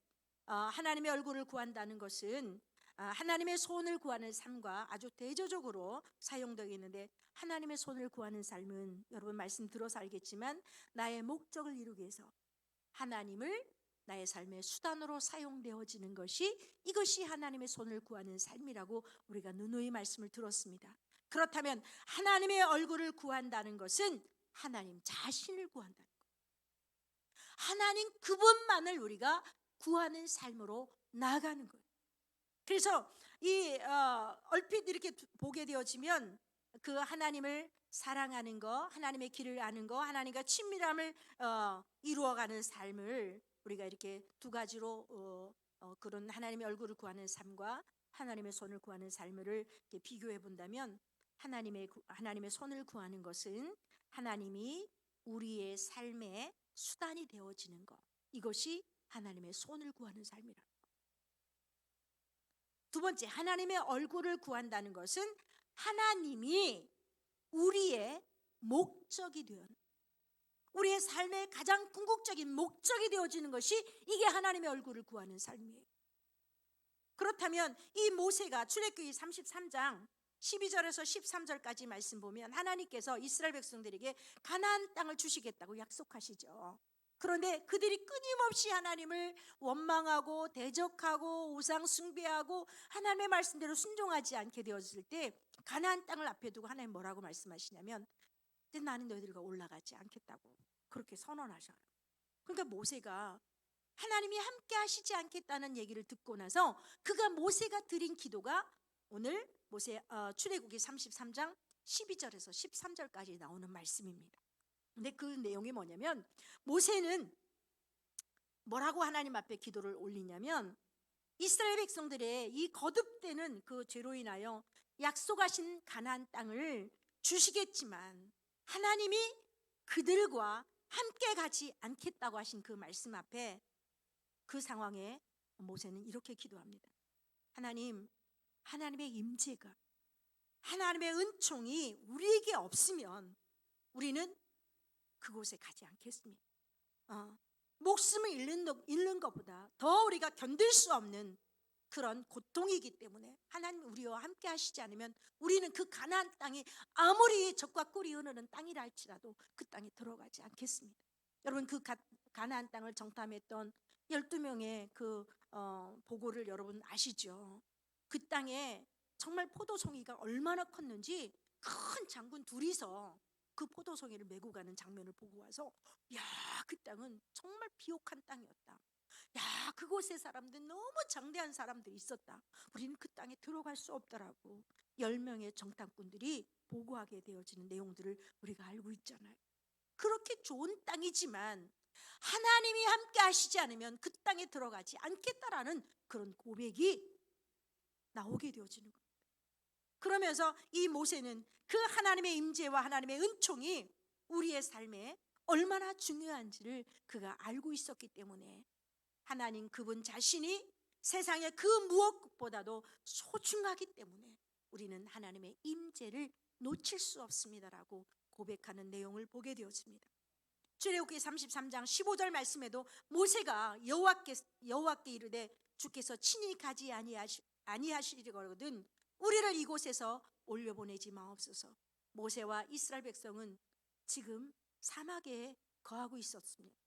하나님의 얼굴을 구한다는 것은 하나님의 손을 구하는 삶과 아주 대조적으로 사용되어 있는데 하나님의 손을 구하는 삶은 여러분 말씀 들어서 알겠지만 나의 목적을 이루기 위해서 하나님을 나의 삶의 수단으로 사용되어지는 것이 이것이 하나님의 손을 구하는 삶이라고 우리가 누누이 말씀을 들었습니다. 그렇다면 하나님의 얼굴을 구한다는 것은 하나님 자신을 구한다는 거예요. 하나님 그분만을 우리가 구하는 삶으로 나아가는 거예요. 그래서 얼핏 이렇게 보게 되어지면 그 하나님을 사랑하는 거, 하나님의 길을 아는 거, 하나님과 친밀함을 이루어가는 삶을 우리가 이렇게 두 가지로 그런 하나님의 얼굴을 구하는 삶과 하나님의 손을 구하는 삶을 이렇게 비교해 본다면 하나님의 손을 구하는 것은 하나님이 우리의 삶의 수단이 되어지는 것, 이것이 하나님의 손을 구하는 삶이라. 두 번째, 하나님의 얼굴을 구한다는 것은 하나님이 우리의 목적이 되어 우리의 삶의 가장 궁극적인 목적이 되어지는 것이 이게 하나님의 얼굴을 구하는 삶이에요. 그렇다면 이 모세가 출애굽기 33장 12절에서 13절까지 말씀 보면 하나님께서 이스라엘 백성들에게 가나안 땅을 주시겠다고 약속하시죠. 그런데 그들이 끊임없이 하나님을 원망하고 대적하고 우상 숭배하고 하나님의 말씀대로 순종하지 않게 되었을 때 가나안 땅을 앞에 두고 하나님 뭐라고 말씀하시냐면 나는 너희들과 올라가지 않겠다고 그렇게 선언하셔요. 그러니까 모세가 하나님이 함께 하시지 않겠다는 얘기를 듣고 나서 모세가 드린 기도가 오늘 출애굽기 33장 12절에서 13절까지 나오는 말씀입니다. 근데 그 내용이 뭐냐면 모세는 뭐라고 하나님 앞에 기도를 올리냐면 이스라엘 백성들의 이 거듭되는 그 죄로 인하여 약속하신 가나안 땅을 주시겠지만 하나님이 그들과 함께 가지 않겠다고 하신 그 말씀 앞에 그 상황에 모세는 이렇게 기도합니다. 하나님의 임재가 하나님의 은총이 우리에게 없으면 우리는 그곳에 가지 않겠습니다. 목숨을 잃는 것보다 더 우리가 견딜 수 없는 그런 고통이기 때문에 하나님 우리와 함께 하시지 않으면 우리는 그 가나안 땅이 아무리 적과 꿀이 흐르는 땅이라 할지라도 그 땅에 들어가지 않겠습니다. 여러분 그 가나안 땅을 정탐했던 12명의 그 보고를 여러분 아시죠? 그 땅에 정말 포도송이가 얼마나 컸는지 큰 장군 둘이서 그 포도송이를 메고 가는 장면을 보고 와서 그 땅은 정말 비옥한 땅이었다. 그곳의 사람들 너무 장대한 사람들이 있었다. 우리는 그 땅에 들어갈 수 없더라고 10명의 정탐꾼들이 보고하게 되어지는 내용들을 우리가 알고 있잖아요. 그렇게 좋은 땅이지만 하나님이 함께 하시지 않으면 그 땅에 들어가지 않겠다라는 그런 고백이 나오게 되어지는 겁니다. 그러면서 이 모세는 그 하나님의 임재와 하나님의 은총이 우리의 삶에 얼마나 중요한지를 그가 알고 있었기 때문에 하나님 그분 자신이 세상의 그 무엇보다도 소중하기 때문에 우리는 하나님의 임재를 놓칠 수 없습니다라고 고백하는 내용을 보게 되었습니다. 출애굽기 33장 15절 말씀에도 모세가 여호와께 이르되 주께서 친히 가지 아니하시리거든 우리를 이곳에서 올려보내지 마옵소서. 모세와 이스라엘 백성은 지금 사막에 거하고 있었습니다.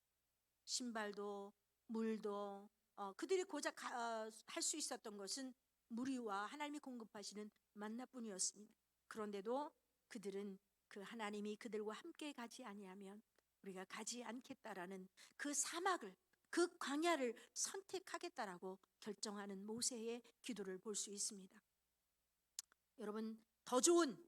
신발도 물도 그들이 고작 할 수 있었던 것은 무리와 하나님이 공급하시는 만나뿐이었습니다. 그런데도 그들은 그 하나님이 그들과 함께 가지 아니하면 우리가 가지 않겠다라는 그 사막을, 그 광야를 선택하겠다라고 결정하는 모세의 기도를 볼 수 있습니다. 여러분, 더 좋은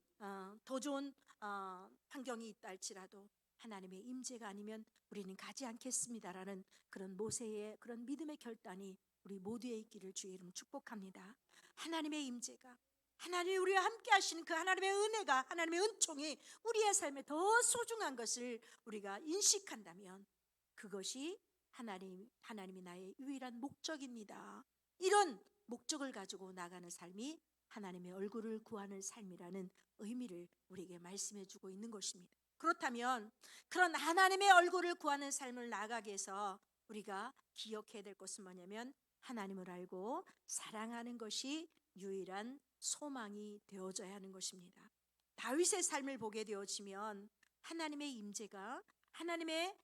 환경이 있다 할지라도 하나님의 임재가 아니면 우리는 가지 않겠습니다라는 그런 모세의 그런 믿음의 결단이 우리 모두의 있기를 주의 이름 축복합니다. 하나님의 임재가, 하나님이 우리와 함께 하시는 그 하나님의 은혜가, 하나님의 은총이 우리의 삶에 더 소중한 것을 우리가 인식한다면 그것이 하나님이 나의 유일한 목적입니다. 이런 목적을 가지고 나가는 삶이 하나님의 얼굴을 구하는 삶이라는 의미를 우리에게 말씀해 주고 있는 것입니다. 그렇다면 그런 하나님의 얼굴을 구하는 삶을 나가기 위해서 우리가 기억해야 될 것은 뭐냐면 하나님을 알고 사랑하는 것이 유일한 소망이 되어져야 하는 것입니다. 다윗의 삶을 보게 되어지면 하나님의 임재가 하나님의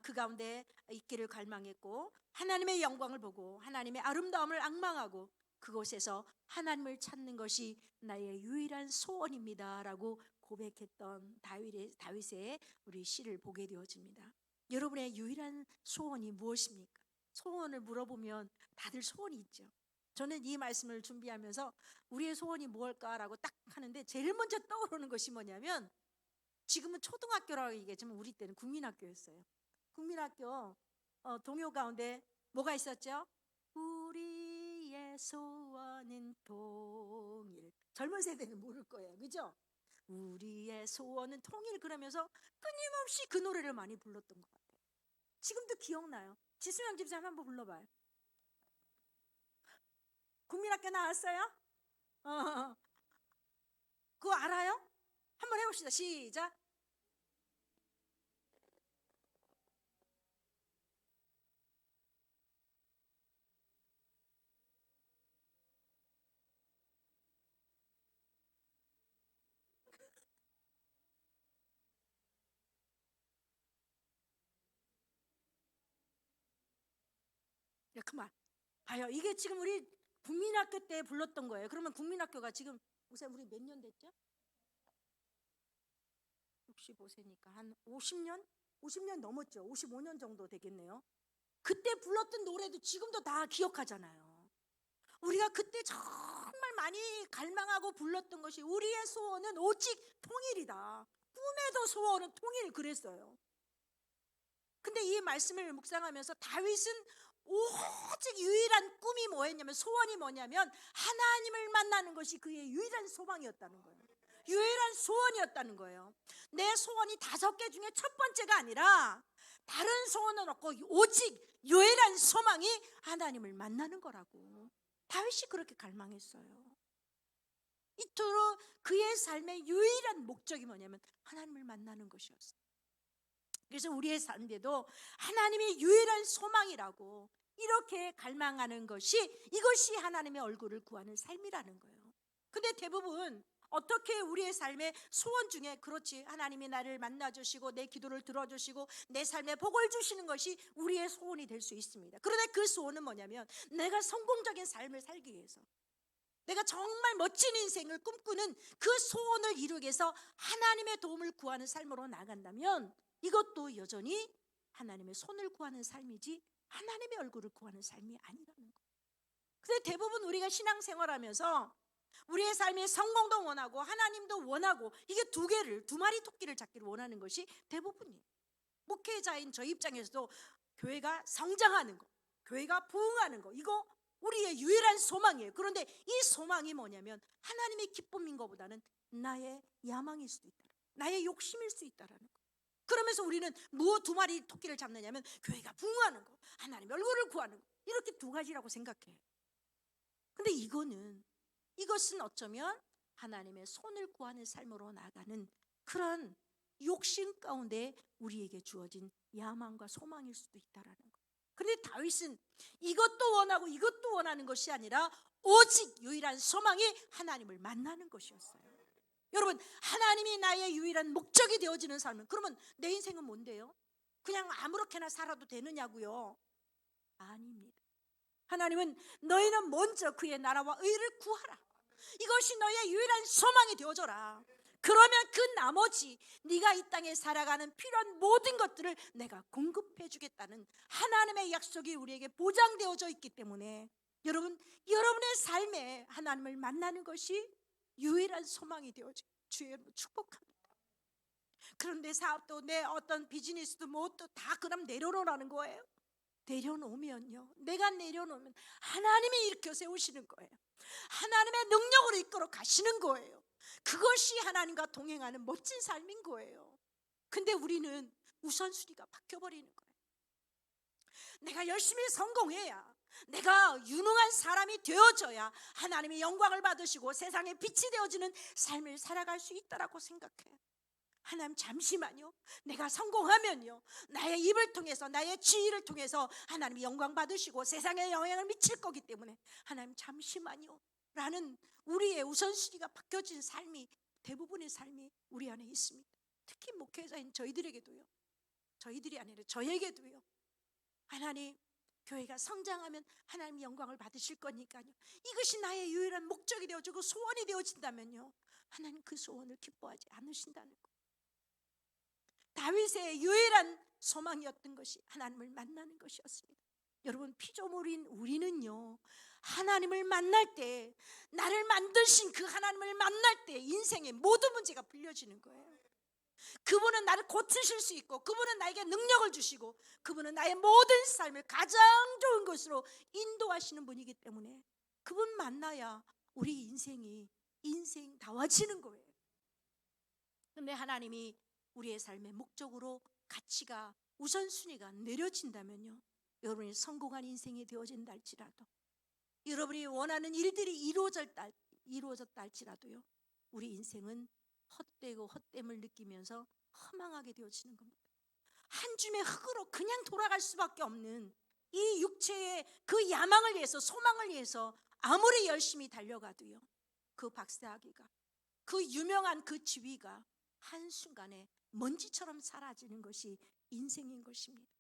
그 가운데 있기를 갈망했고 하나님의 영광을 보고 하나님의 아름다움을 앙망하고 그곳에서 하나님을 찾는 것이 나의 유일한 소원입니다 라고 고백했던 다윗의 우리 시를 보게 되어집니다. 여러분의 유일한 소원이 무엇입니까? 소원을 물어보면 다들 소원이 있죠. 저는 이 말씀을 준비하면서 우리의 소원이 무엇일까라고 딱 하는데 제일 먼저 떠오르는 것이 뭐냐면 지금은 초등학교라고 얘기했지만 우리 때는 국민학교였어요. 국민학교 동요 가운데 뭐가 있었죠? 우리의 소원은 통일. 젊은 세대는 모를 거예요. 그죠? 우리의 소원은 통일 그러면서 끊임없이 그 노래를 많이 불렀던 것 같아요. 지금도 기억나요. 지수영 집사님 한번 불러봐요. 국민학교 나왔어요? 그거 알아요? 한번 해봅시다. 시작. 그만 봐요. 이게 지금 우리 국민학교 때 불렀던 거예요. 그러면 국민학교가 지금 우리 몇 년 됐죠? 65세니까 한 50년? 50년 넘었죠. 55년 정도 되겠네요. 그때 불렀던 노래도 지금도 다 기억하잖아요. 우리가 그때 정말 많이 갈망하고 불렀던 것이 우리의 소원은 오직 통일이다. 꿈에도 소원은 통일 그랬어요. 근데 이 말씀을 묵상하면서 다윗은 오직 유일한 꿈이 뭐였냐면 소원이 뭐냐면 하나님을 만나는 것이 그의 유일한 소망이었다는 거예요. 유일한 소원이었다는 거예요. 내 소원이 5개 중에 첫 번째가 아니라 다른 소원은 없고 오직 유일한 소망이 하나님을 만나는 거라고 다윗이 그렇게 갈망했어요. 이토록 그의 삶의 유일한 목적이 뭐냐면 하나님을 만나는 것이었어요. 그래서 우리의 삶에도 하나님이 유일한 소망이라고 이렇게 갈망하는 것이 이것이 하나님의 얼굴을 구하는 삶이라는 거예요. 근데 대부분 어떻게 우리의 삶의 소원 중에 그렇지 하나님이 나를 만나주시고 내 기도를 들어주시고 내 삶에 복을 주시는 것이 우리의 소원이 될 수 있습니다. 그런데 그 소원은 뭐냐면 내가 성공적인 삶을 살기 위해서 내가 정말 멋진 인생을 꿈꾸는 그 소원을 이루기 위해서 하나님의 도움을 구하는 삶으로 나간다면 이것도 여전히 하나님의 손을 구하는 삶이지 하나님의 얼굴을 구하는 삶이 아니라는 거예요. 그래서 대부분 우리가 신앙생활하면서 우리의 삶의 성공도 원하고 하나님도 원하고 이게 두 마리 토끼를 잡기를 원하는 것이 대부분이에요. 목회자인 저 입장에서도 교회가 성장하는 거, 교회가 부흥하는 거 이거 우리의 유일한 소망이에요. 그런데 이 소망이 뭐냐면 하나님의 기쁨인 것보다는 나의 야망일 수도 있다, 나의 욕심일 수 있다라는 거. 그러면서 우리는 뭐 두 마리 토끼를 잡느냐면 교회가 부흥하는 거, 하나님의 얼굴을 구하는 거, 이렇게 두 가지라고 생각해요. 근데 이것은 어쩌면 하나님의 손을 구하는 삶으로 나가는 그런 욕심 가운데 우리에게 주어진 야망과 소망일 수도 있다라는 거. 그런데 다윗은 이것도 원하고 이것도 원하는 것이 아니라 오직 유일한 소망이 하나님을 만나는 것이었어요. 여러분, 하나님이 나의 유일한 목적이 되어지는 삶은, 그러면 내 인생은 뭔데요? 그냥 아무렇게나 살아도 되느냐고요? 아닙니다. 하나님은 너희는 먼저 그의 나라와 의를 구하라, 이것이 너의 유일한 소망이 되어져라. 그러면 그 나머지 네가 이 땅에 살아가는 필요한 모든 것들을 내가 공급해 주겠다는 하나님의 약속이 우리에게 보장되어져 있기 때문에 여러분의 삶에 하나님을 만나는 것이 유일한 소망이 되어져 주의 이름으로 축복합니다. 그런데 사업도 내 어떤 비즈니스도 뭐도 다 그럼 내려놓으라는 거예요? 내려놓으면요, 내가 내려놓으면 하나님이 일으켜 세우시는 거예요. 하나님의 능력으로 이끌어 가시는 거예요. 그것이 하나님과 동행하는 멋진 삶인 거예요. 근데 우리는 우선순위가 바뀌어버리는 거예요. 내가 열심히 성공해야, 내가 유능한 사람이 되어져야 하나님의 영광을 받으시고 세상에 빛이 되어지는 삶을 살아갈 수 있다라고 생각해요. 하나님, 잠시만요. 내가 성공하면요, 나의 입을 통해서, 나의 지위를 통해서 하나님이 영광 받으시고 세상에 영향을 미칠 거기 때문에 하나님 잠시만요 라는 우리의 우선순위가 바뀌어진 삶이, 대부분의 삶이 우리 안에 있습니다. 특히 목회자인 저희들에게도요, 저희들이 아니라 저에게도요, 하나님, 교회가 성장하면 하나님 영광을 받으실 거니까요, 이것이 나의 유일한 목적이 되어지고 소원이 되어진다면요, 하나님 그 소원을 기뻐하지 않으신다는 거. 다윗의 유일한 소망이었던 것이 하나님을 만나는 것이었습니다. 여러분, 피조물인 우리는요, 하나님을 만날 때, 나를 만드신 그 하나님을 만날 때 인생의 모든 문제가 풀려지는 거예요. 그분은 나를 고치실 수 있고, 그분은 나에게 능력을 주시고, 그분은 나의 모든 삶을 가장 좋은 것으로 인도하시는 분이기 때문에 그분 만나야 우리 인생다워지는 거예요. 그런데 하나님이 우리의 삶의 목적으로 가치가, 우선순위가 내려진다면요, 여러분이 성공한 인생이 되어진다 할지라도, 여러분이 원하는 일들이 이루어졌다 할지라도요, 우리 인생은 헛되고 헛됨을 느끼면서 허망하게 되어지는 겁니다. 한 줌의 흙으로 그냥 돌아갈 수밖에 없는 이 육체의 그 야망을 위해서, 소망을 위해서 아무리 열심히 달려가도요, 그 박사학위가, 그 유명한 그 지위가 한순간에 먼지처럼 사라지는 것이 인생인 것입니다.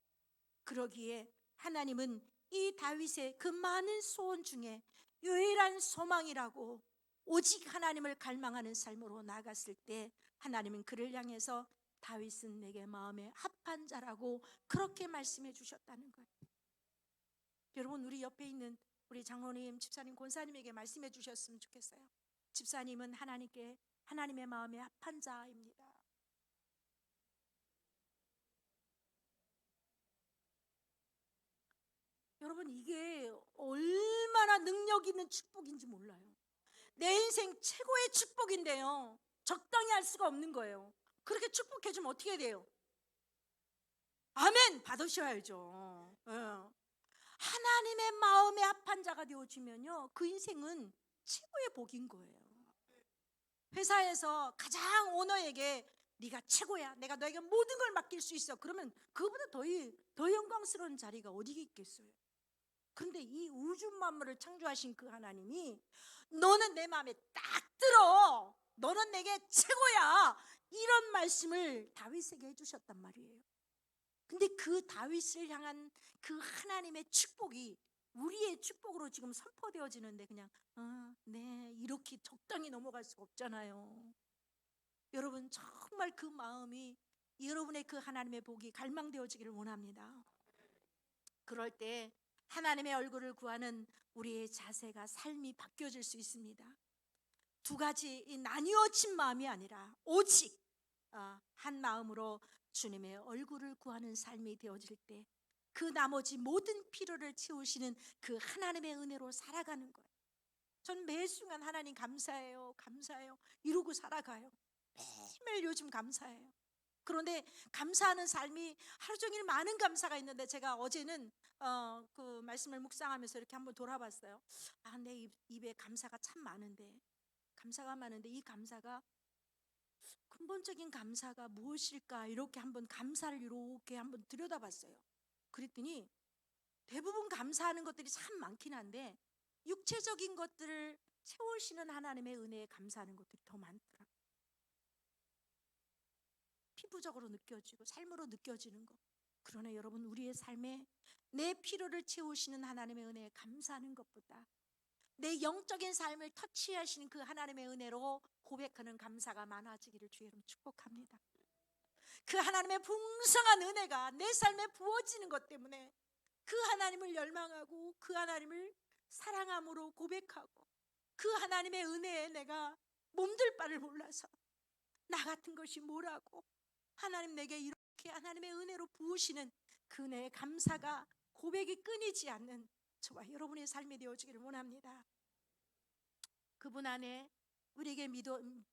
그러기에 하나님은 이 다윗의 그 많은 소원 중에 유일한 소망이라고, 오직 하나님을 갈망하는 삶으로 나갔을 때 하나님은 그를 향해서 다윗은 내게 마음에 합한 자라고 그렇게 말씀해 주셨다는 거예요. 여러분, 우리 옆에 있는 우리 장로님, 집사님, 권사님에게 말씀해 주셨으면 좋겠어요. 집사님은 하나님의 마음에 합한 자입니다. 여러분, 이게 얼마나 능력 있는 축복인지 몰라요. 내 인생 최고의 축복인데요, 적당히 할 수가 없는 거예요. 그렇게 축복해 주면 어떻게 돼요? 아멘 받으셔야죠. 하나님의 마음에 합한 자가 되어지면요, 그 인생은 최고의 복인 거예요. 회사에서 가장 오너에게 네가 최고야, 내가 너에게 모든 걸 맡길 수 있어, 그러면 그보다 더 영광스러운 자리가 어디 있겠어요? 그런데 이 우주 만물을 창조하신 그 하나님이 너는 내 마음에 딱 들어, 너는 내게 최고야, 이런 말씀을 다윗에게 해주셨단 말이에요. 근데 그 다윗을 향한 그 하나님의 축복이 우리의 축복으로 지금 선포되어지는데 그냥 네, 이렇게 적당히 넘어갈 수가 없잖아요. 여러분, 정말 그 마음이, 여러분의 그 하나님의 복이 갈망되어지기를 원합니다. 그럴 때 하나님의 얼굴을 구하는 우리의 자세가, 삶이 바뀌어질 수 있습니다. 두 가지 나뉘어진 마음이 아니라 오직 한 마음으로 주님의 얼굴을 구하는 삶이 되어질 때 그 나머지 모든 필요를 채우시는 그 하나님의 은혜로 살아가는 거예요. 전 매 순간 하나님 감사해요, 감사해요 이러고 살아가요. 매일매일 요즘 감사해요. 그런데 감사하는 삶이 하루 종일 많은 감사가 있는데, 제가 어제는 그 말씀을 묵상하면서 이렇게 한번 돌아봤어요. 내 입에 감사가 참 많은데, 감사가 많은데 이 감사가 근본적인 감사가 무엇일까, 이렇게 한번 감사를 이렇게 한번 들여다봤어요. 그랬더니 대부분 감사하는 것들이 참 많긴 한데 육체적인 것들을 채우시는 하나님의 은혜에 감사하는 것들이 더 많더라고요. 피부적으로 느껴지고 삶으로 느껴지는 것. 그러나 여러분, 우리의 삶에 내 필요를 채우시는 하나님의 은혜에 감사하는 것보다 내 영적인 삶을 터치하시는 그 하나님의 은혜로 고백하는 감사가 많아지기를 주의 이름 축복합니다. 그 하나님의 풍성한 은혜가 내 삶에 부어지는 것 때문에 그 하나님을 열망하고 그 하나님을 사랑함으로 고백하고 그 하나님의 은혜에 내가 몸둘 바를 몰라서 나 같은 것이 뭐라고 하나님 내게 이렇게 하나님의 은혜로 부으시는 그 은혜의 감사가 고백이 끊이지 않는 저와 여러분의 삶이 되어지기를 원합니다. 그분 안에 우리에게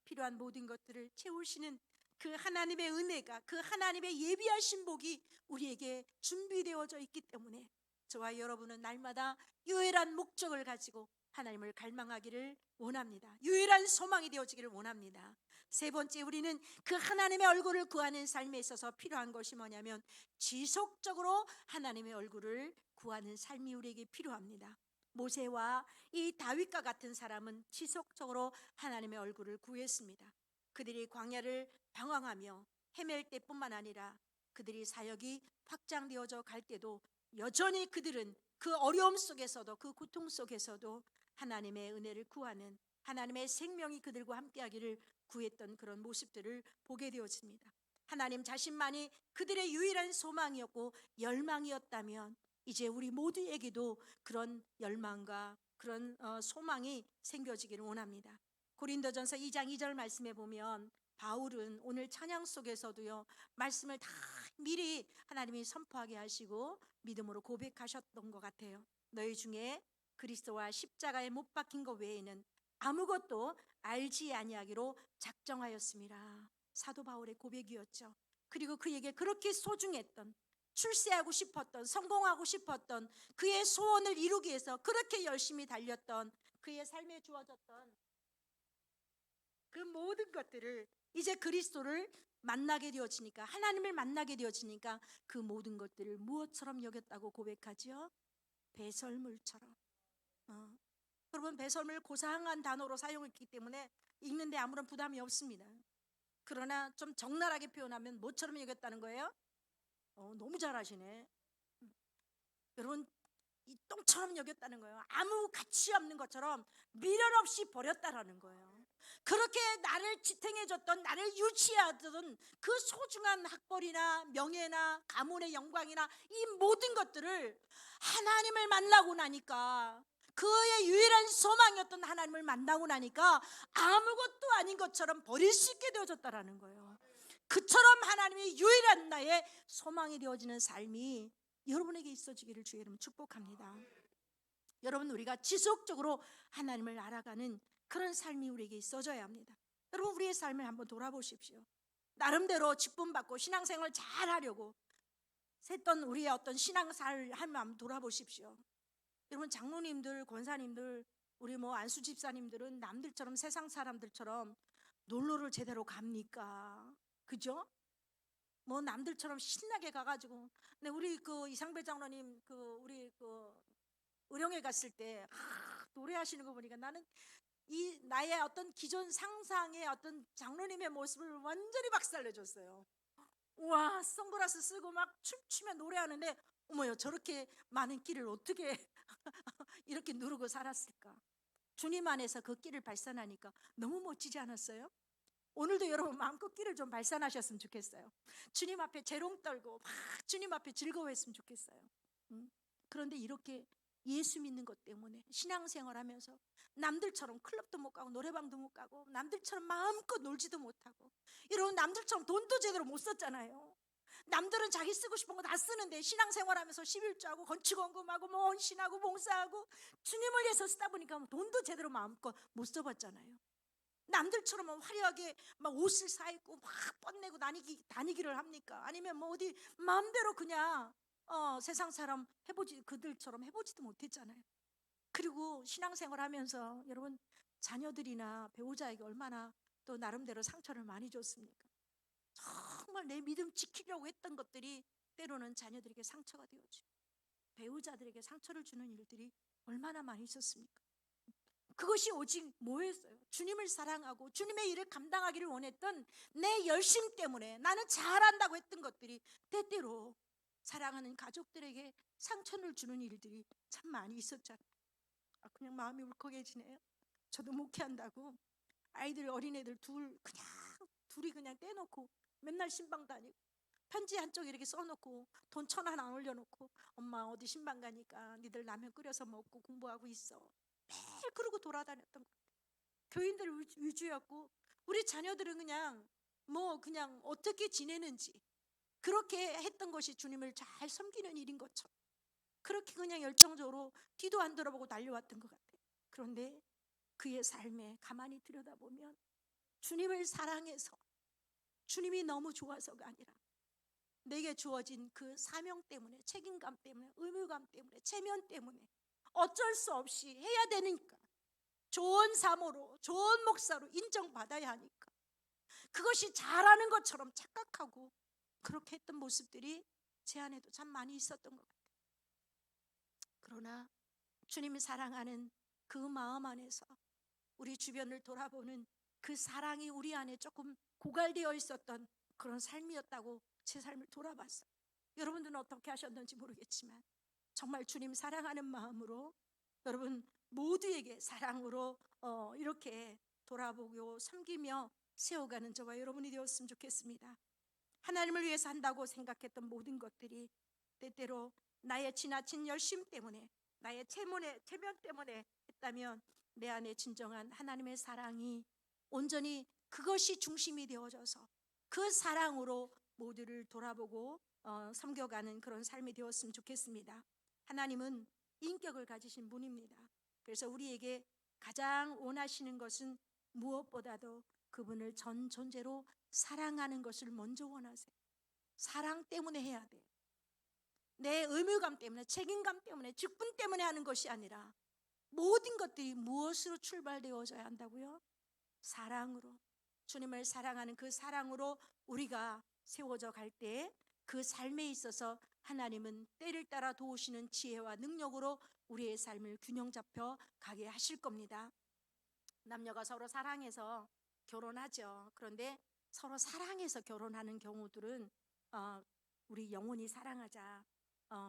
필요한 모든 것들을 채우시는 그 하나님의 은혜가, 그 하나님의 예비하신 복이 우리에게 준비되어져 있기 때문에 저와 여러분은 날마다 유일한 목적을 가지고 하나님을 갈망하기를 원합니다. 유일한 소망이 되어지기를 원합니다. 세 번째, 우리는 그 하나님의 얼굴을 구하는 삶에 있어서 필요한 것이 뭐냐면 지속적으로 하나님의 얼굴을 구하는 삶이 우리에게 필요합니다. 모세와 이 다윗과 같은 사람은 지속적으로 하나님의 얼굴을 구했습니다. 그들이 광야를 방황하며 헤맬 때뿐만 아니라 그들이 사역이 확장되어져 갈 때도 여전히 그들은 그 어려움 속에서도, 그 고통 속에서도 하나님의 은혜를 구하는, 하나님의 생명이 그들과 함께하기를 구했던 그런 모습들을 보게 되어집니다. 하나님 자신만이 그들의 유일한 소망이었고 열망이었다면 이제 우리 모두에게도 그런 열망과 그런 소망이 생겨지기를 원합니다. 고린도전서 2장 2절 말씀에 보면 바울은 오늘 찬양 속에서도요, 말씀을 다 미리 하나님이 선포하게 하시고 믿음으로 고백하셨던 것 같아요. 너희 중에 그리스도와 십자가에 못 박힌 것 외에는 아무것도 알지 아니하기로 작정하였습니다. 사도 바울의 고백이었죠. 그리고 그에게 그렇게 소중했던, 출세하고 싶었던, 성공하고 싶었던 그의 소원을 이루기 위해서 그렇게 열심히 달렸던, 그의 삶에 주어졌던 그 모든 것들을 이제 그리스도를 만나게 되어지니까, 하나님을 만나게 되어지니까 그 모든 것들을 무엇처럼 여겼다고 고백하지요? 배설물처럼. 여러분, 배설물 고상한 단어로 사용했기 때문에 읽는데 아무런 부담이 없습니다. 그러나 좀 적나라하게 표현하면 뭐처럼 여겼다는 거예요? 너무 잘하시네. 여러분, 이 똥처럼 여겼다는 거예요. 아무 가치 없는 것처럼 미련 없이 버렸다라는 거예요. 그렇게 나를 지탱해줬던, 나를 유치하던 그 소중한 학벌이나 명예나 가문의 영광이나 이 모든 것들을 하나님을 만나고 나니까, 그의 유일한 소망이었던 하나님을 만나고 나니까 아무것도 아닌 것처럼 버릴 수 있게 되어졌다라는 거예요. 그처럼 하나님이 유일한 나의 소망이 되어지는 삶이 여러분에게 있어지기를 주의 이름 축복합니다. 여러분, 우리가 지속적으로 하나님을 알아가는 그런 삶이 우리에게 있어져야 합니다. 여러분, 우리의 삶을 한번 돌아보십시오. 나름대로 직분받고 신앙생활 잘 하려고 했던 우리의 어떤 신앙생활을 한번 돌아보십시오. 여러분, 장로님들, 권사님들, 우리 안수 집사님들은 남들처럼, 세상 사람들처럼 놀러를 제대로 갑니까? 그죠? 남들처럼 신나게 가가지고. 근데 우리 그 이상배 장로님 우리 의령에 갔을 때 노래하시는 거 보니까 나는 이 나의 어떤 기존 상상의 어떤 장로님의 모습을 완전히 박살내줬어요. 우와, 선글라스 쓰고 막 춤추며 노래하는데, 어머요, 저렇게 많은 길을 어떻게 이렇게 누르고 살았을까? 주님 안에서 그 길을 발산하니까 너무 멋지지 않았어요? 오늘도 여러분 마음껏 길을 좀 발산하셨으면 좋겠어요. 주님 앞에 재롱 떨고 막 주님 앞에 즐거워했으면 좋겠어요. 그런데 이렇게 예수 믿는 것 때문에 신앙생활하면서 남들처럼 클럽도 못 가고 노래방도 못 가고 남들처럼 마음껏 놀지도 못하고, 이런 남들처럼 돈도 제대로 못 썼잖아요. 남들은 자기 쓰고 싶은 거 다 쓰는데 신앙생활하면서 11조하고 건축원금하고 뭐 헌신하고 봉사하고 주님을 위해서 쓰다 보니까 돈도 제대로 마음껏 못 써봤잖아요. 남들처럼 화려하게 막 옷을 사 입고 막 뻗내고 다니기를 합니까? 아니면 뭐 어디 마음대로 그냥 세상 사람 그들처럼 해보지도 못했잖아요. 그리고 신앙생활 하면서 여러분 자녀들이나 배우자에게 얼마나 또 나름대로 상처를 많이 줬습니까? 정말 내 믿음 지키려고 했던 것들이 때로는 자녀들에게 상처가 되어지고 배우자들에게 상처를 주는 일들이 얼마나 많이 있었습니까? 그것이 오직 뭐였어요? 주님을 사랑하고 주님의 일을 감당하기를 원했던 내 열심 때문에 나는 잘한다고 했던 것들이 때때로 사랑하는 가족들에게 상처를 주는 일들이 참 많이 있었잖아요. 그냥 마음이 울컥해지네요. 저도 목회한다고 아이들 어린애들 둘이 그냥 떼놓고 맨날 신방 다니고 편지 한쪽 이렇게 써놓고 돈 1,000원 안 올려놓고 엄마 어디 신방 가니까 니들 라면 끓여서 먹고 공부하고 있어. 매일 그러고 돌아다녔던 것 같아요. 교인들 위주였고 우리 자녀들은 그냥 어떻게 지내는지 그렇게 했던 것이 주님을 잘 섬기는 일인 것처럼 그렇게 그냥 열정적으로 뒤도 안 돌아보고 달려왔던 것 같아요. 그런데 그의 삶에 가만히 들여다보면 주님을 사랑해서 주님이 너무 좋아서가 아니라 내게 주어진 그 사명 때문에 책임감 때문에 의무감 때문에 체면 때문에 어쩔 수 없이 해야 되니까 좋은 사모로 좋은 목사로 인정받아야 하니까 그것이 잘하는 것처럼 착각하고 그렇게 했던 모습들이 제 안에도 참 많이 있었던 것 같아요. 그러나 주님이 사랑하는 그 마음 안에서 우리 주변을 돌아보는 그 사랑이 우리 안에 조금 고갈되어 있었던 그런 삶이었다고 제 삶을 돌아봤어요. 여러분들은 어떻게 하셨는지 모르겠지만 정말 주님 사랑하는 마음으로 여러분 모두에게 사랑으로 이렇게 돌아보고 섬기며 세워가는 저와 여러분이 되었으면 좋겠습니다. 하나님을 위해서 한다고 생각했던 모든 것들이 때때로 나의 지나친 열심 때문에 나의 체면 때문에 했다면 내 안에 진정한 하나님의 사랑이 온전히 그것이 중심이 되어져서 그 사랑으로 모두를 돌아보고 섬겨가는 그런 삶이 되었으면 좋겠습니다. 하나님은 인격을 가지신 분입니다. 그래서 우리에게 가장 원하시는 것은 무엇보다도 그분을 전 존재로 사랑하는 것을 먼저 원하세요. 사랑 때문에 해야 돼요. 내 의무감 때문에 책임감 때문에 직분 때문에 하는 것이 아니라 모든 것들이 무엇으로 출발되어져야 한다고요? 사랑으로. 주님을 사랑하는 그 사랑으로 우리가 세워져 갈 때 그 삶에 있어서 하나님은 때를 따라 도우시는 지혜와 능력으로 우리의 삶을 균형 잡혀 가게 하실 겁니다. 남녀가 서로 사랑해서 결혼하죠. 그런데 서로 사랑해서 결혼하는 경우들은 우리 영원히 사랑하자,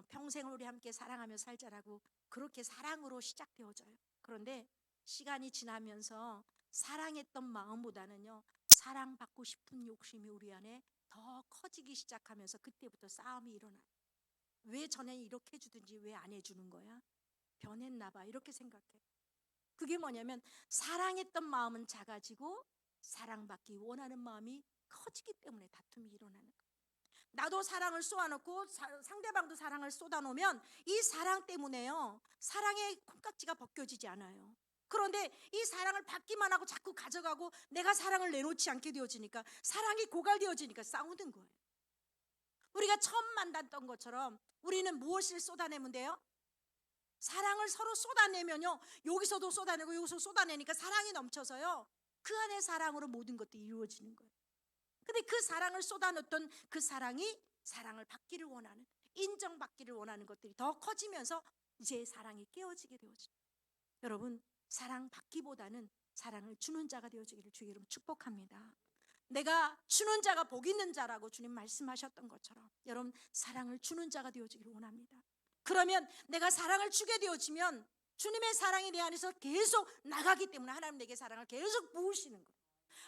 평생을 우리 함께 사랑하며 살자라고 그렇게 사랑으로 시작되어져요. 그런데 시간이 지나면서 사랑했던 마음보다는요 사랑받고 싶은 욕심이 우리 안에 더 커지기 시작하면서 그때부터 싸움이 일어나요. 왜 전에 이렇게 해주든지 왜 안 해주는 거야? 변했나 봐 이렇게 생각해요. 그게 뭐냐면 사랑했던 마음은 작아지고 사랑받기 원하는 마음이 커지기 때문에 다툼이 일어나는 거예요. 나도 사랑을 쏘아놓고 상대방도 사랑을 쏟아놓으면 이 사랑 때문에요 사랑의 콩깍지가 벗겨지지 않아요. 그런데 이 사랑을 받기만 하고 자꾸 가져가고 내가 사랑을 내놓지 않게 되어지니까 사랑이 고갈되어지니까 싸우는 거예요. 우리가 처음 만났던 것처럼 우리는 무엇을 쏟아내면 돼요? 사랑을 서로 쏟아내면요 여기서도 쏟아내고 여기서 쏟아내니까 사랑이 넘쳐서요 그 안에 사랑으로 모든 것들이 이루어지는 거예요. 근데 그 사랑을 쏟아놓던 그 사랑이 사랑을 받기를 원하는 인정받기를 원하는 것들이 더 커지면서 이제 사랑이 깨어지게 되어져요. 여러분 사랑받기보다는 사랑을 주는 자가 되어지기를 주의 이름으로 축복합니다. 내가 주는 자가 복 있는 자라고 주님 말씀하셨던 것처럼 여러분 사랑을 주는 자가 되어지기를 원합니다. 그러면 내가 사랑을 주게 되어지면 주님의 사랑이 내 안에서 계속 나가기 때문에 하나님 내게 사랑을 계속 부으시는 거예요.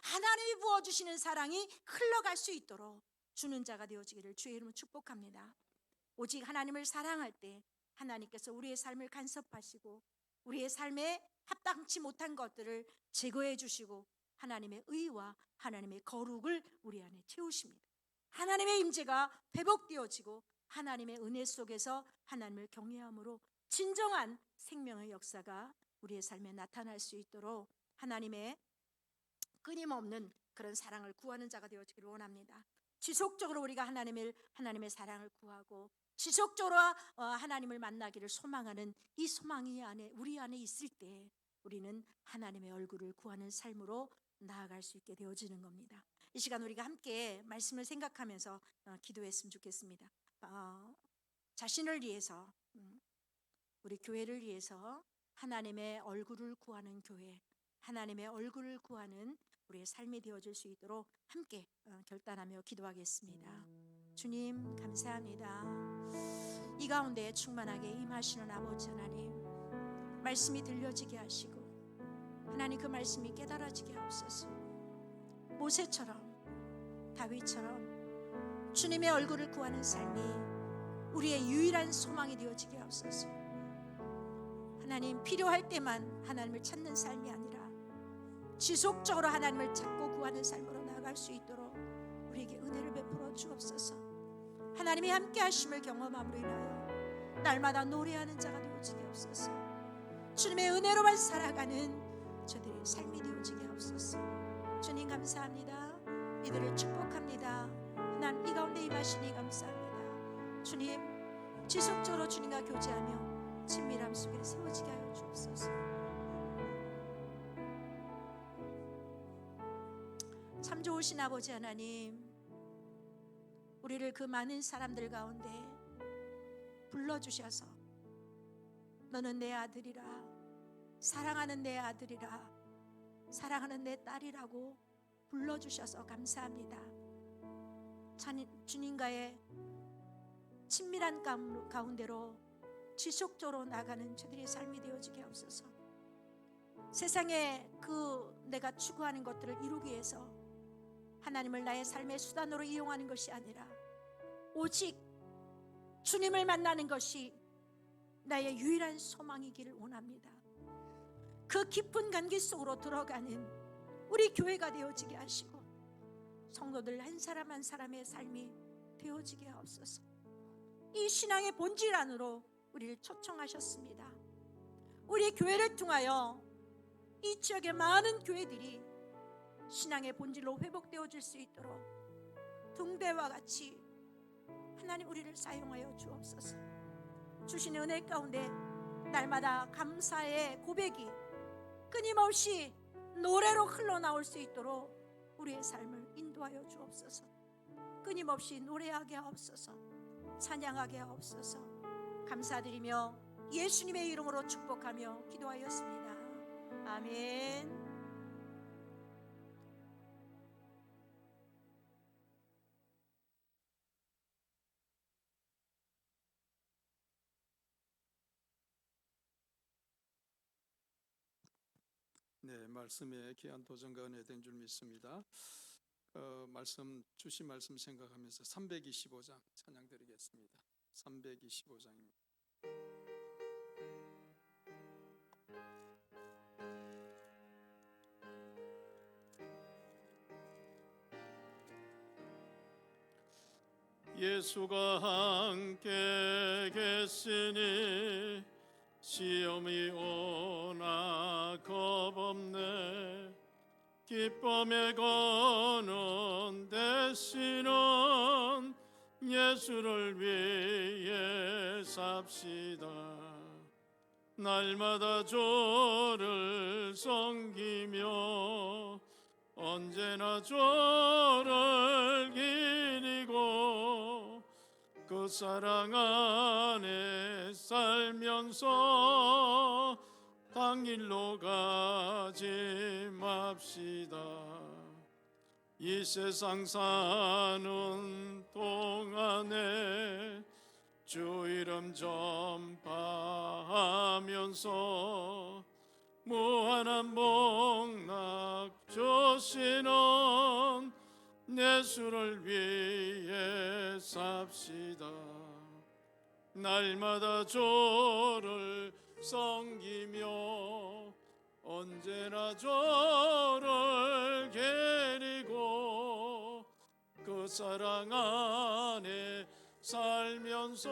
하나님이 부어주시는 사랑이 흘러갈 수 있도록 주는 자가 되어지기를 주의 이름으로 축복합니다. 오직 하나님을 사랑할 때 하나님께서 우리의 삶을 간섭하시고 우리의 삶에 합당치 못한 것들을 제거해 주시고 하나님의 의와 하나님의 거룩을 우리 안에 채우십니다. 하나님의 임재가 회복되어지고 하나님의 은혜 속에서 하나님을 경외함으로 진정한 생명의 역사가 우리의 삶에 나타날 수 있도록 하나님의 끊임없는 그런 사랑을 구하는 자가 되어지기를 원합니다. 지속적으로 우리가 하나님의 사랑을 구하고 지속적으로 하나님을 만나기를 소망하는 이 소망이 우리 안에 있을 때 우리는 하나님의 얼굴을 구하는 삶으로 나아갈 수 있게 되어지는 겁니다. 이 시간 우리가 함께 말씀을 생각하면서 기도했으면 좋겠습니다. 자신을 위해서, 우리 교회를 위해서 하나님의 얼굴을 구하는 교회, 하나님의 얼굴을 구하는 우리의 삶이 되어질 수 있도록 함께 결단하며 기도하겠습니다. 주님 감사합니다. 이 가운데 충만하게 임하시는 아버지 하나님, 말씀이 들려지게 하시고 하나님 그 말씀이 깨달아지게 하옵소서. 모세처럼 다윗처럼 주님의 얼굴을 구하는 삶이 우리의 유일한 소망이 되어지게 하옵소서. 하나님, 필요할 때만 하나님을 찾는 삶이 아니라 지속적으로 하나님을 찾고 구하는 삶으로 나아갈 수 있도록 우리에게 은혜를 베풀어 주옵소서. 하나님의 함께 하심을 경험함으로 인하여 날마다 노래하는 자가 되어지게 하옵소서. 주님의 은혜로만 살아가는 저들의 삶이 되어지게 하옵소서. 주님 감사합니다. 이들을 축복합니다. 하나님, 이 가운데 임하시니 감사합니다. 주님, 지속적으로 주님과 교제하며 친밀함 속에 세워지게 하여 주옵소서. 참 좋으신 아버지 하나님, 우리를 그 많은 사람들 가운데 불러주셔서 너는 내 아들이라, 사랑하는 내 아들이라, 사랑하는 내 딸이라고 불러주셔서 감사합니다. 주님과의 친밀한 가운데로 지속적으로 나가는 저들의 삶이 되어지게 하옵소서. 세상에 내가 추구하는 것들을 이루기 위해서 하나님을 나의 삶의 수단으로 이용하는 것이 아니라 오직 주님을 만나는 것이 나의 유일한 소망이기를 원합니다. 그 깊은 간기 속으로 들어가는 우리 교회가 되어지게 하시고 성도들 한 사람 한 사람의 삶이 되어지게 하옵소서. 이 신앙의 본질 안으로 우리를 초청하셨습니다. 우리 교회를 통하여 이 지역의 많은 교회들이 신앙의 본질로 회복되어질 수 있도록 등대와 같이 하나님 우리를 사용하여 주옵소서. 주신 은혜 가운데 날마다 감사의 고백이 끊임없이 노래로 흘러나올 수 있도록 우리의 삶을 인도하여 주옵소서. 끊임없이 노래하게 하옵소서. 찬양하게 하옵소서. 감사드리며 예수님의 이름으로 축복하며 기도하였습니다. 아멘. 네, 말씀에 귀한 도전과 은혜된 줄 믿습니다. 말씀 주신 말씀 생각하면서 325장 찬양 드리겠습니다. 325장입니다. 예수가 함께 계시니 시험이 오나 겁없네. 기쁨의 근원 되시는 예수를 위해 삽시다. 날마다 주를 섬기며 언제나 주를 기리고 그 사랑 안에 살면서 당일로 가지 맙시다. 이 세상 사는 동안에 주 이름 전파하면서 무한한 복락 주시는 예수를 위해 삽시다. 날마다 주를 섬기며 언제나 주를 기리고 그 그 사랑 안에 살면서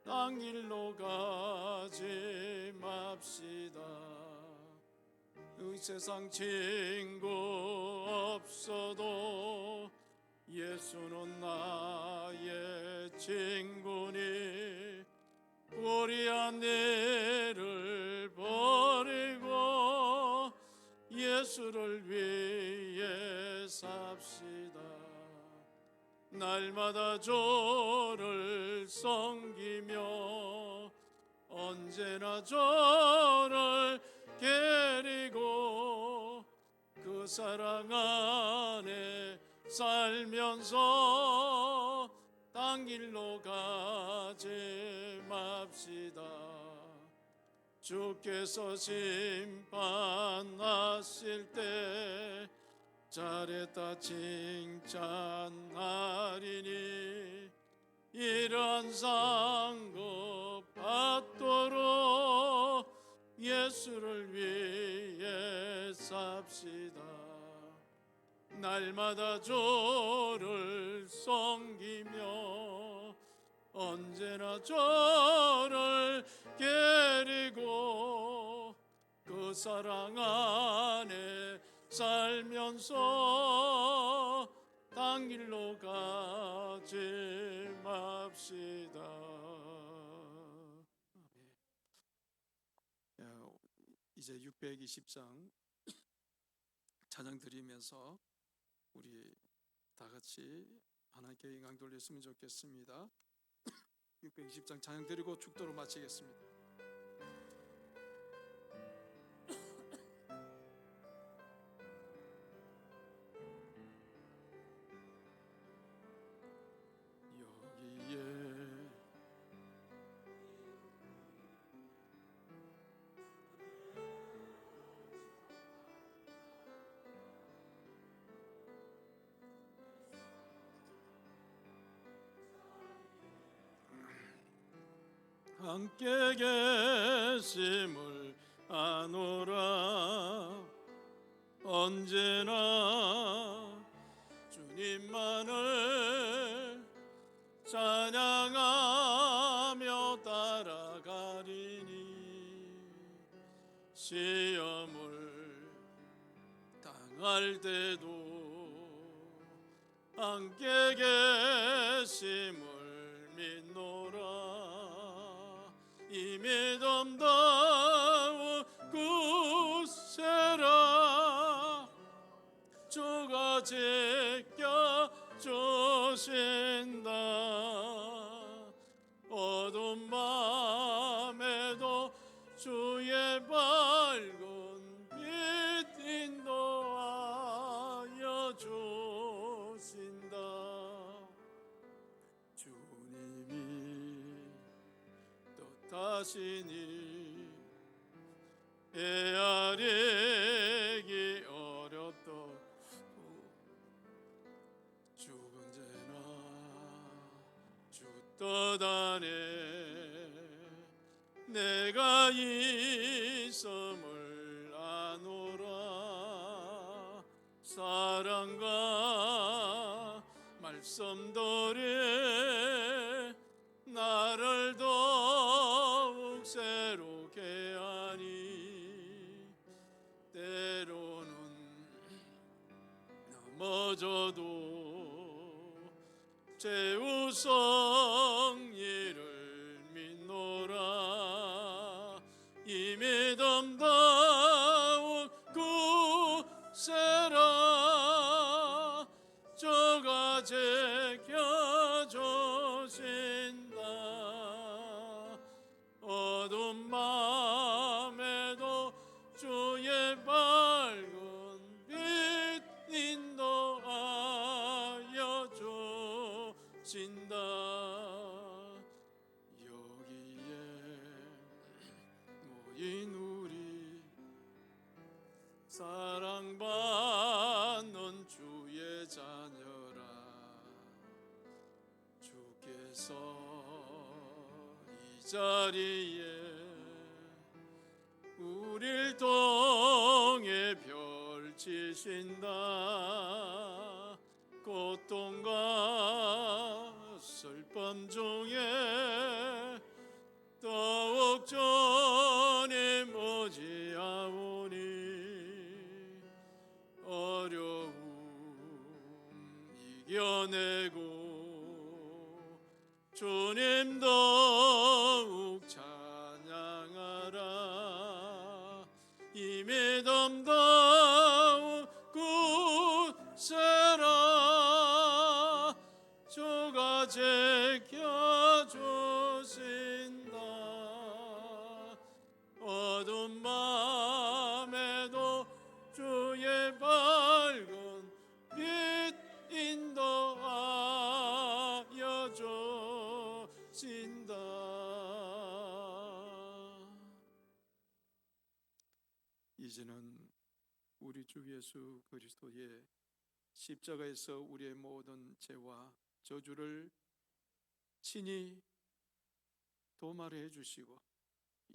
땅 길로 가지 맙시다. 이 세상 친구 없어도 예수는 나의 친구니 우리 안내를 버리고 예수를 위해 삽시다. 날마다 주를 섬기며 언제나 저를 데리고 그 사랑 안에 살면서 땅 길로 가지 맙시다. 주께서 심판하실 때 잘했다 칭찬하리니 이러한 상급 받도록 예수를 위해 삽시다. 날마다 주를 섬기며 언제나 저를 데리고 그 사랑 안에 살면서 땅 길로 가지 맙시다. 이제 620장 찬양 드리면서 우리 다 같이 하나님께 영광 돌렸으면 좋겠습니다. 620장 찬양 드리고 축도로 마치겠습니다. 함께 계심을 아노라. 언제나 주님만을 찬양하며 따라가리니 시험을 당할 때도 함께 계심을 믿노라. 이 믿음다운 굳세라. 주가 지켜주신다. 어두운 밤에도 주의 밝은 빛 인도하여 주신다. 주님이 뜻하시니 헤아리기 어렵도 죽은 죄나 주 뜻 안에 내가 있음을 아노라. 사랑과 말씀들이 나를 더욱 새롭게 하니 때로는 넘어져도 최우선 일을 믿노라. 이 믿음다운 굳세라. 주가 지켜주신다. 어두운 밤에도 주의 밝은 빛 인도하여 주신다. 여기에 모인 우리 사랑받는 주의 자녀라. 주께서 이 자리에 우릴 통해 펼치신다. 고통과 슬픔 중에 더욱 주님 의지하오니 어려움 이겨내고 주님 더욱 찬양하라. 이 믿음 더욱 굳세라. 주가 지켜주신다. 어두운 밤에도 주의 밝은 빛 인도하여 주신다. 이제는 우리 주 예수 그리스도의 십자가에서 우리의 모든 죄와 저주를 친히 도말해 주시고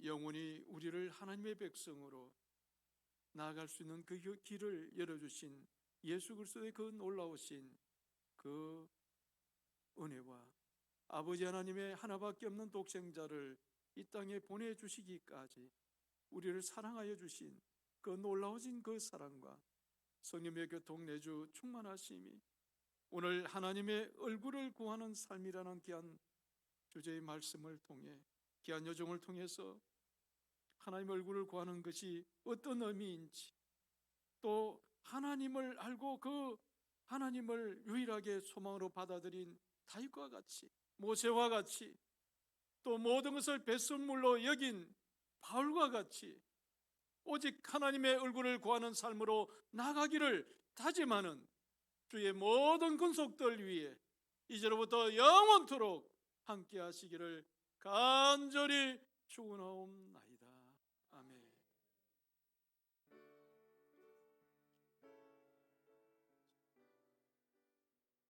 영원히 우리를 하나님의 백성으로 나아갈 수 있는 그 길을 열어주신 예수 그리스도의 그 놀라우신 그 은혜와 아버지 하나님의 하나밖에 없는 독생자를 이 땅에 보내주시기까지 우리를 사랑하여 주신 그 놀라우신 그 사랑과 성령의 교통 내주 충만하심이 오늘 하나님의 얼굴을 구하는 삶이라는 귀한 주제의 말씀을 통해 귀한 여정을 통해서 하나님의 얼굴을 구하는 것이 어떤 의미인지, 또 하나님을 알고 그 하나님을 유일하게 소망으로 받아들인 다윗과 같이, 모세와 같이, 또 모든 것을 배설물로 여긴 바울과 같이 오직 하나님의 얼굴을 구하는 삶으로 나가기를 다짐하는 주의 모든 근속들 위에 이제로부터 영원토록 함께 하시기를 간절히 축원하옵나이다.